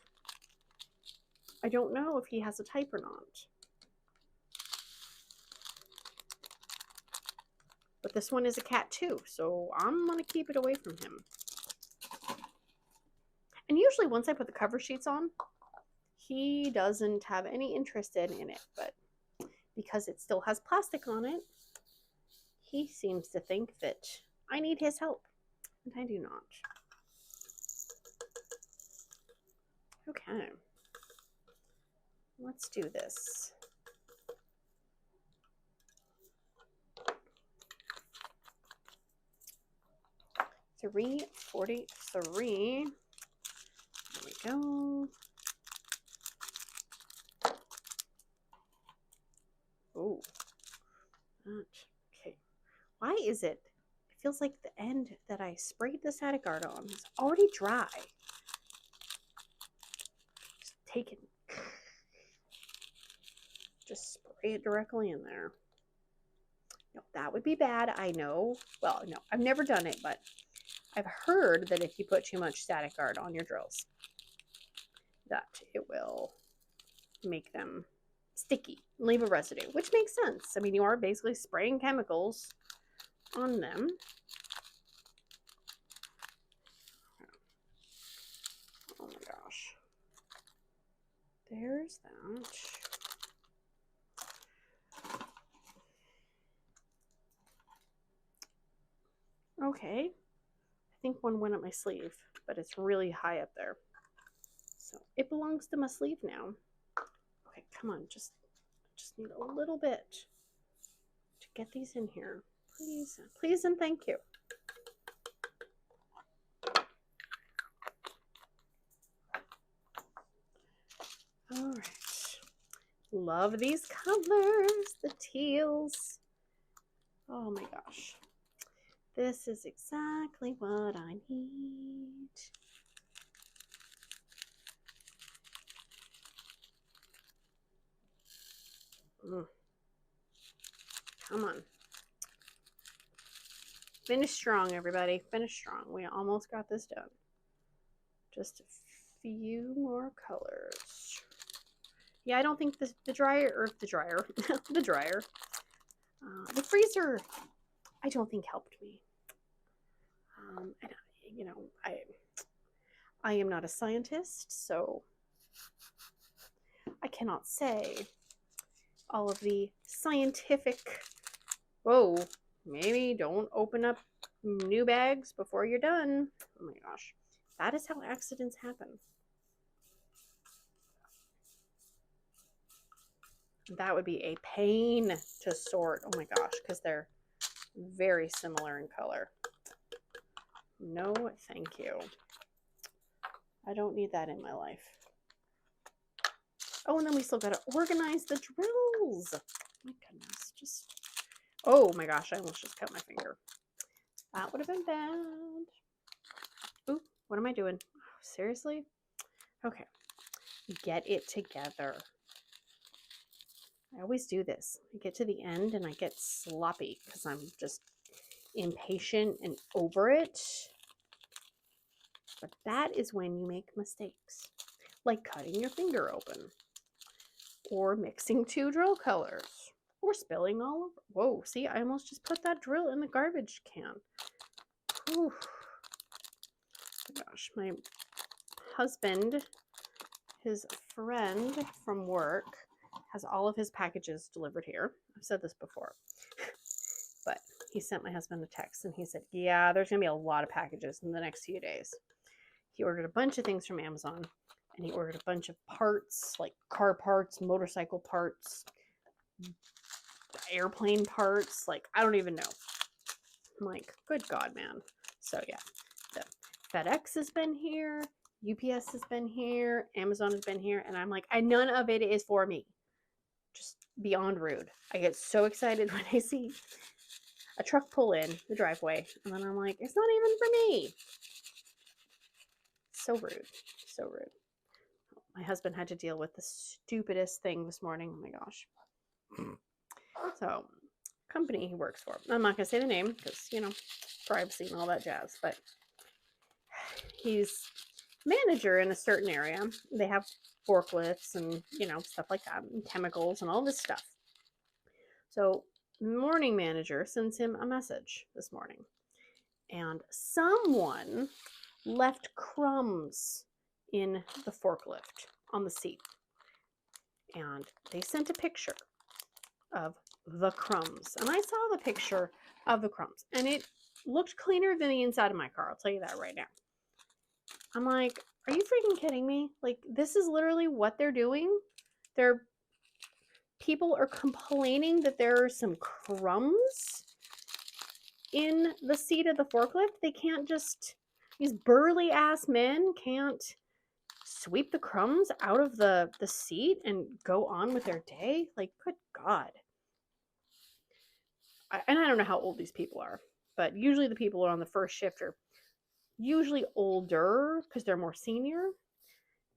I don't know if he has a type or not. But this one is a cat too, so I'm going to keep it away from him. And usually once I put the cover sheets on, he doesn't have any interest in it. But because it still has plastic on it, he seems to think that I need his help. And I do not. Okay. Let's do this. $3.43. There we go. Oh, okay. Why is it? It feels like the end that I sprayed the static art on is already dry. Just take it. Just spray it directly in there. No, that would be bad. I know. Well, no, I've never done it, but I've heard that if you put too much static art on your drills, that it will make them sticky, leave a residue, which makes sense. I mean, you are basically spraying chemicals on them. Oh my gosh. There's that. Okay. I think one went up my sleeve, but it's really high up there. So it belongs to my sleeve now. Okay, come on, just need a little bit to get these in here. Please, please, and thank you. All right. Love these colors, the teals. Oh my gosh. This is exactly what I need. Come on. Finish strong, everybody. Finish strong. We almost got this done. Just a few more colors. Yeah, I don't think the freezer, I don't think helped me. And you know, I am not a scientist, so I cannot say all of the scientific, whoa, maybe don't open up new bags before you're done. Oh my gosh, that is how accidents happen. That would be a pain to sort. Oh my gosh, because they're very similar in color. No, thank you. I don't need that in my life. Oh, and then we still got to organize the drills. My goodness, just... Oh my gosh, I almost just cut my finger. That would have been bad. Ooh, what am I doing? Oh, seriously? Okay. Get it together. I always do this. I get to the end and I get sloppy because I'm just impatient and over it. But that is when you make mistakes, like cutting your finger open, or mixing 2 drill colors, or spilling all over. Whoa, see, I almost just put that drill in the garbage can. Whew. Gosh, my husband, his friend from work, has all of his packages delivered here. I've said this before, but he sent my husband a text and he said, yeah, there's gonna be a lot of packages in the next few days. He ordered a bunch of things from Amazon, and he ordered a bunch of parts, like car parts, motorcycle parts, airplane parts, like I don't even know. I'm like, good God, man. So yeah, the FedEx has been here, UPS has been here, Amazon has been here, and I'm like, none of it is for me. Just beyond rude. I get so excited when I see a truck pull in the driveway, and then I'm like, it's not even for me. So rude. So rude. My husband had to deal with the stupidest thing this morning. Oh my gosh. So, company he works for. I'm not going to say the name because, you know, privacy and all that jazz, but he's manager in a certain area. They have forklifts and, you know, stuff like that, and chemicals and all this stuff. So, morning manager sends him a message this morning, and someone left crumbs in the forklift on the seat, and they sent a picture of the crumbs, and I saw the picture of the crumbs, and it looked cleaner than the inside of my car. I'll tell you that right now. I'm like, are you freaking kidding me? Like, this is literally what they're doing. People are complaining that there are some crumbs in the seat of the forklift. They can't just, these burly ass men can't sweep the crumbs out of the seat and go on with their day. Like, good God. And I don't know how old these people are, but usually the people who are on the first shift are usually older because they're more senior. And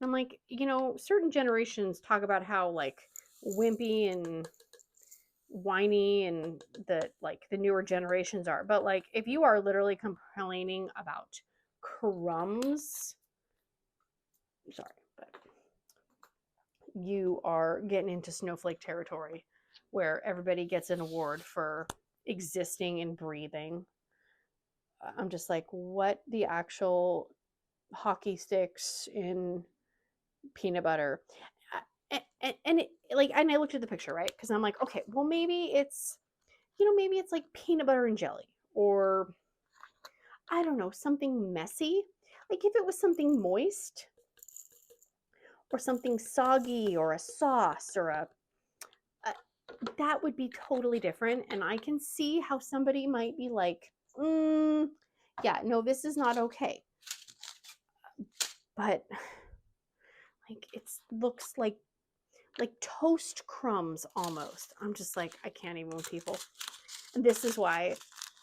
I'm like, you know, certain generations talk about how like wimpy and whiny and the newer generations are, but like if you are literally complaining about crumbs, sorry, but you are getting into snowflake territory where everybody gets an award for existing and breathing. I'm just like, what the actual hockey sticks in peanut butter? And I looked at the picture, right? Because I'm like, okay, well, maybe it's, you know, maybe it's like peanut butter and jelly, or I don't know, something messy. Like if it was something moist, or something soggy, or a sauce, or a that would be totally different. And I can see how somebody might be like, yeah, no, this is not okay. But like it looks like toast crumbs almost. I'm just like, I can't even with people. And this is why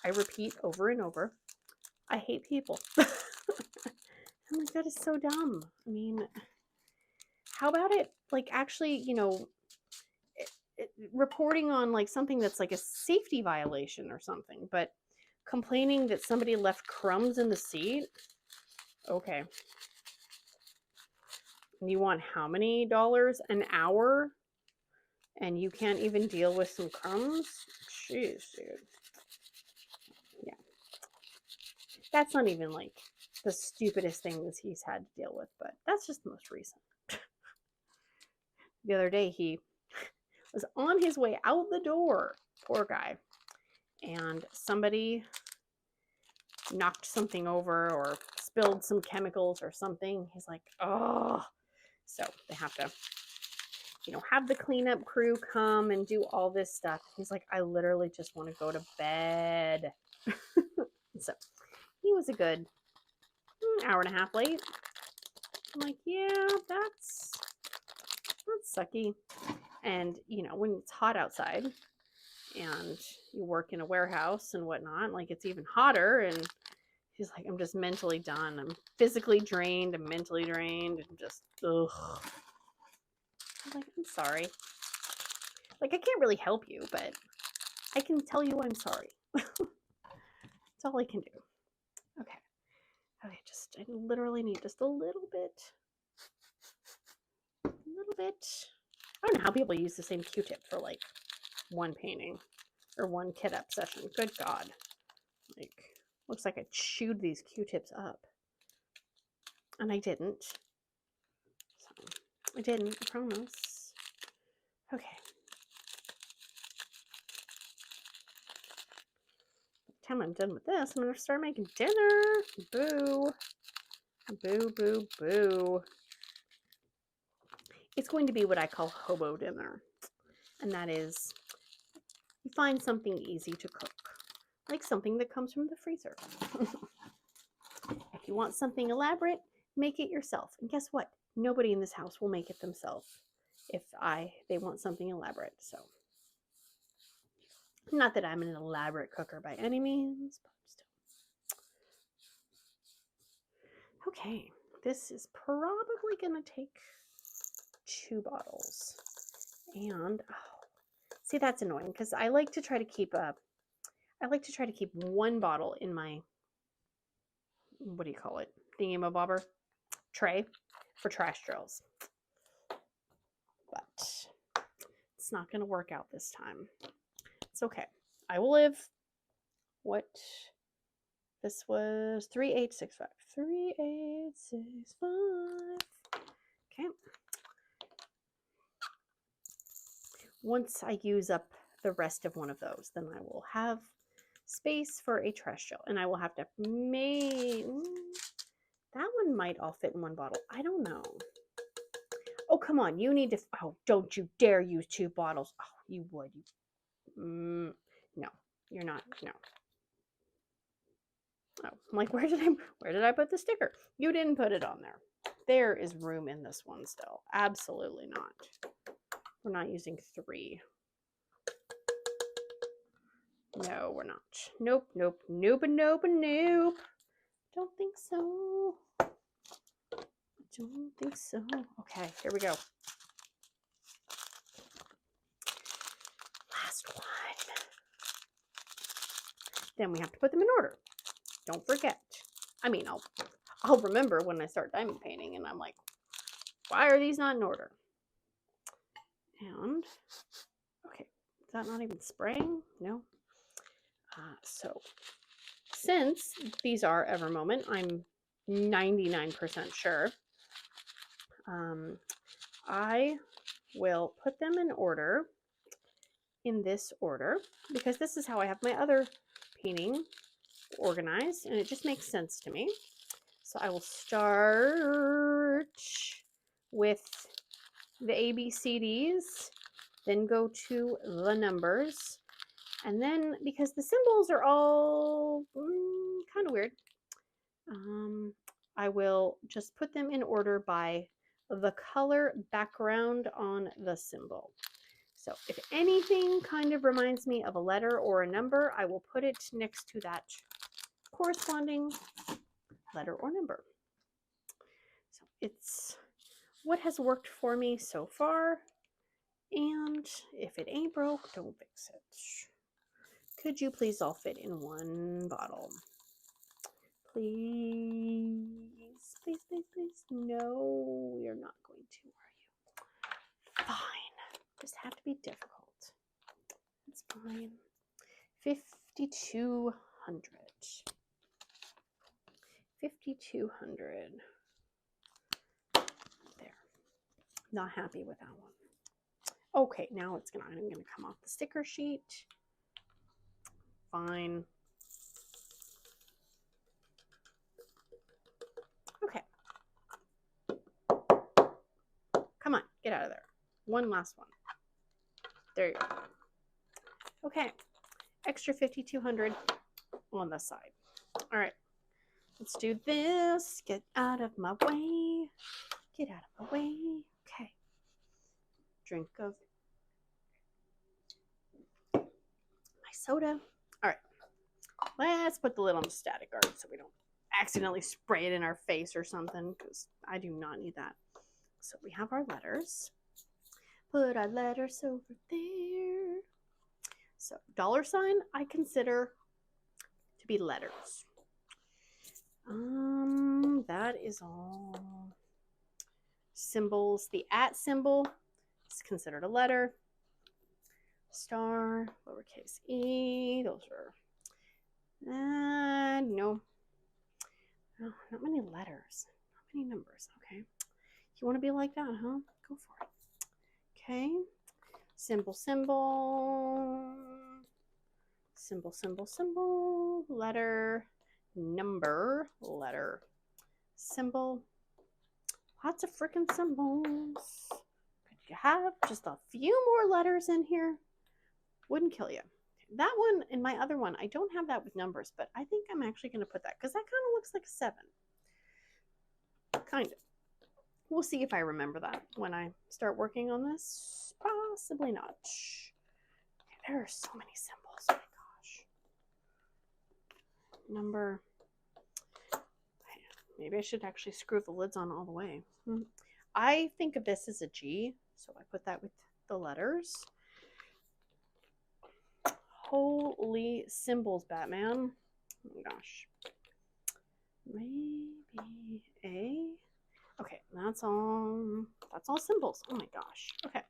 I repeat over and over, I hate people. I'm like, that is so dumb. I mean, how about it like actually, you know, reporting on like something that's like a safety violation or something, but complaining that somebody left crumbs in the seat? Okay. You want how many dollars an hour? And you can't even deal with some crumbs? Jeez, dude. Yeah. That's not even like the stupidest thing that he's had to deal with, but that's just the most recent. The other day, he was on his way out the door, poor guy, and somebody knocked something over or spilled some chemicals or something. He's like, oh. So they have to, you know, have the cleanup crew come and do all this stuff. He's like, I literally just want to go to bed. So he was a good hour and a half late. I'm like, yeah, that's sucky. And, you know, when it's hot outside and you work in a warehouse and whatnot, like it's even hotter. And he's like, I'm just mentally done. I'm physically drained. I'm mentally drained. And just, ugh. I'm like, I'm sorry. Like, I can't really help you, but I can tell you I'm sorry. That's all I can do. Okay. Okay, I literally need just a little bit. A little bit. I don't know how people use the same Q-tip for like one painting or one kit up session. Good God. Like, looks like I chewed these Q-tips up. And I didn't. So, I didn't, I promise. Okay. By the time I'm done with this, I'm going to start making dinner. Boo. Boo, boo, boo. It's going to be what I call hobo dinner. And that is, you find something easy to cook. Like something that comes from the freezer. If you want something elaborate, make it yourself. And guess what? Nobody in this house will make it themselves if they want something elaborate. So, not that I'm an elaborate cooker by any means, but still. Okay, this is probably going to take 2 bottles. And, see, that's annoying because I like to try to keep one bottle in my, what do you call it? Thingamabobber tray for trash drills. But it's not going to work out this time. It's okay. I will live. What? This was 3865. 3865. Okay. Once I use up the rest of one of those, then I will have space for a trash gel. And I will have to make... That one might all fit in one bottle. I don't know. Oh, come on. You need to... Oh, don't you dare use 2 bottles. Oh, you would. No, you're not. No. Oh, I'm like, where did I put the sticker? You didn't put it on there. There is room in this one still. Absolutely not. We're not using 3. No, we're not. Nope, nope, nope, nope, nope. Don't think so. Don't think so. Okay, here we go. Last one. Then we have to put them in order. Don't forget. I mean, I'll remember when I start diamond painting and I'm like, why are these not in order? And, okay, is that not even spraying? No. So, since these are Evermoment, I'm 99% sure. I will put them in order, in this order, because this is how I have my other painting organized, and it just makes sense to me. So I will start with the ABCDs, then go to the numbers, and then because the symbols are all kind of weird, I will just put them in order by the color background on the symbol. So if anything kind of reminds me of a letter or a number, I will put it next to that corresponding letter or number. So it's what has worked for me so far. And if it ain't broke, don't fix it. Could you please all fit in one bottle? Please, please, please, please. No, we are not going to, are you? Fine. Just have to be difficult. It's fine. 5,200. 5,200. There. Not happy with that one. Okay, now I'm gonna come off the sticker sheet. Fine. Okay. Come on, get out of there. One last one. There you go. Okay. Extra 5,200 on the side. All right. Let's do this. Get out of my way. Get out of my way. Okay. Drink of my soda. All right. Let's put the lid on the static guard so we don't accidentally spray it in our face or something, because I do not need that. So we have our letters. Put our letters over there. So $, I consider to be letters. That is all. Symbols. The @ symbol is considered a letter. Star, lowercase e, those are, no, not many letters, not many numbers. Okay, you want to be like that, huh? Go for it. Okay, symbol, letter, number, letter, symbol. Lots of freaking symbols. Could you have just a few more letters in here? Wouldn't kill you. That one and my other one, I don't have that with numbers, but I think I'm actually going to put that because that kind of looks like a 7. Kind of. We'll see if I remember that when I start working on this. Possibly not. Okay, there are so many symbols. Oh my gosh. Number. Maybe I should actually screw the lids on all the way. I think of this as a G, so I put that with the letters. Holy symbols, Batman. Oh my gosh. Maybe A. Okay, that's all symbols. Oh my gosh. Okay.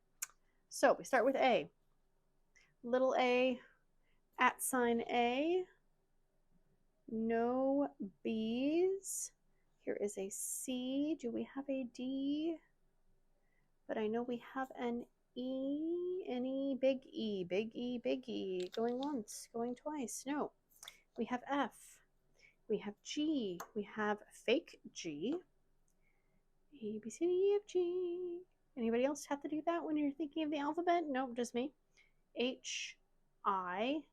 So we start with A. Little a, @A. No B's. Here is a C. Do we have a D? But I know we have an E. Any big E, big E, big E. Going once, going twice. No. We have F. We have G. We have fake G. A, B, C, D, E, F, G. Anybody else have to do that when you're thinking of the alphabet? Nope, just me. H, I,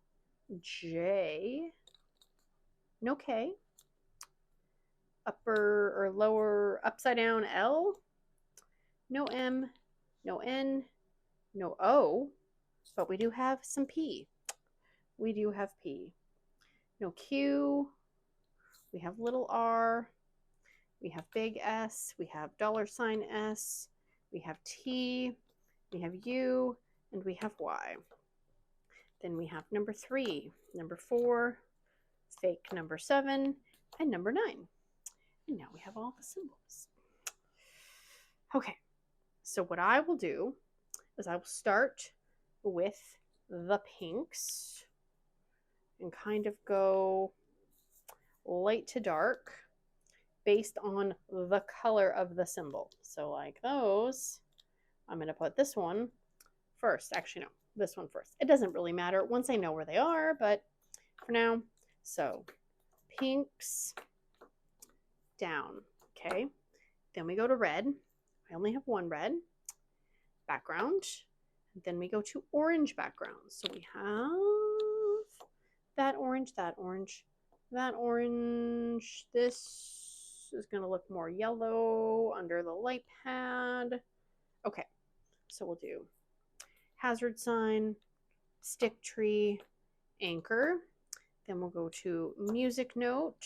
J. No K. Upper or lower, upside down L. No M, no N, no O, but we do have some P. We do have P. No Q. We have little r. We have big S. We have $S. We have T. We have U. And we have Y. Then we have number 3, number 4, fake number 7, and number 9. And now we have all the symbols. Okay, so what I will do is I will start with the pinks and kind of go light to dark based on the color of the symbol. So like those, I'm going to put this one first. Actually, no, this one first. It doesn't really matter once I know where they are, but for now, so pinks down. Okay, then we go to red. I only have one red background. Then we go to orange background. So we have that orange, that orange, that orange. This is going to look more yellow under the light pad. Okay, so we'll do hazard sign, stick tree, anchor. Then we'll go to music note.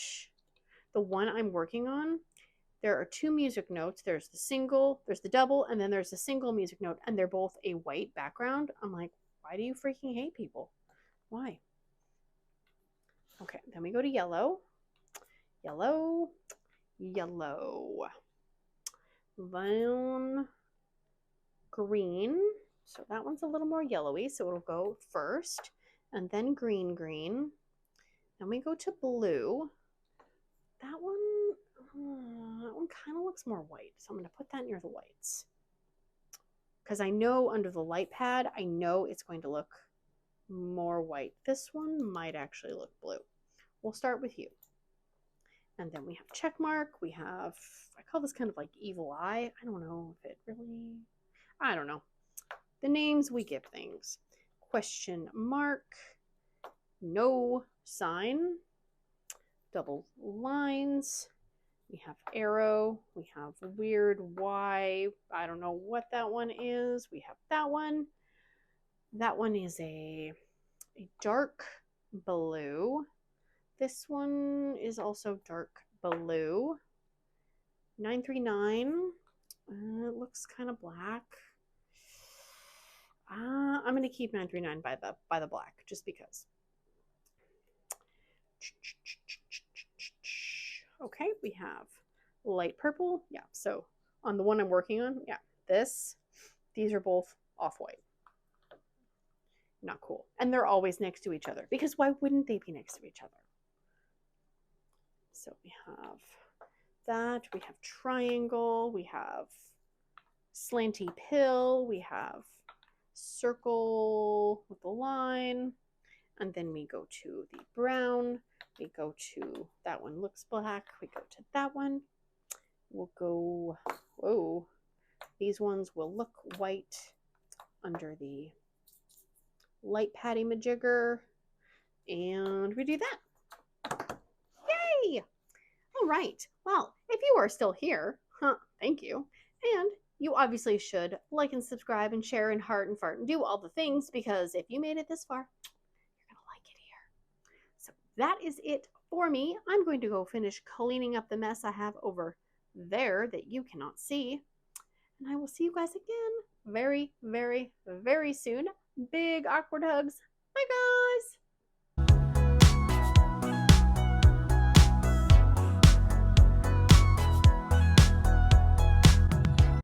The one I'm working on, there are 2 music notes. There's the single, there's the double, and then there's the single music note, and they're both a white background. I'm like, why do you freaking hate people? Why? Okay, then we go to yellow. Yellow, yellow. Then green. So that one's a little more yellowy, so it'll go first. And then green, green. Then we go to blue. That one kind of looks more white, so I'm going to put that near the whites. Because I know under the light pad, I know it's going to look more white. This one might actually look blue. We'll start with you. And then we have check mark. We have, I call this kind of like evil eye. I don't know if it really, I don't know. The names we give things. Question mark. No sign. Double lines. We have arrow. We have weird Y. I don't know what that one is. We have that one. That one is a dark blue. This one is also dark blue. 939. It looks kind of black. I'm going to keep 939 by the black just because. Okay, we have light purple. Yeah, so on the one I'm working on, yeah, these are both off-white. Not cool. And they're always next to each other, because why wouldn't they be next to each other? So we have that, we have triangle, we have slanty pill, we have circle with a line, and then we go to the brown, we go to, that one looks black, we go to that one, we'll go, whoa, these ones will look white under the light patty majigger, and we do that. Yay! All right, well, if you are still here, thank you, and you obviously should like and subscribe and share and heart and fart and do all the things, because if you made it this far, you're gonna like it here. So that is it for me. I'm going to go finish cleaning up the mess I have over there that you cannot see, and I will see you guys again very, very, very soon. Big awkward hugs. Bye, guys.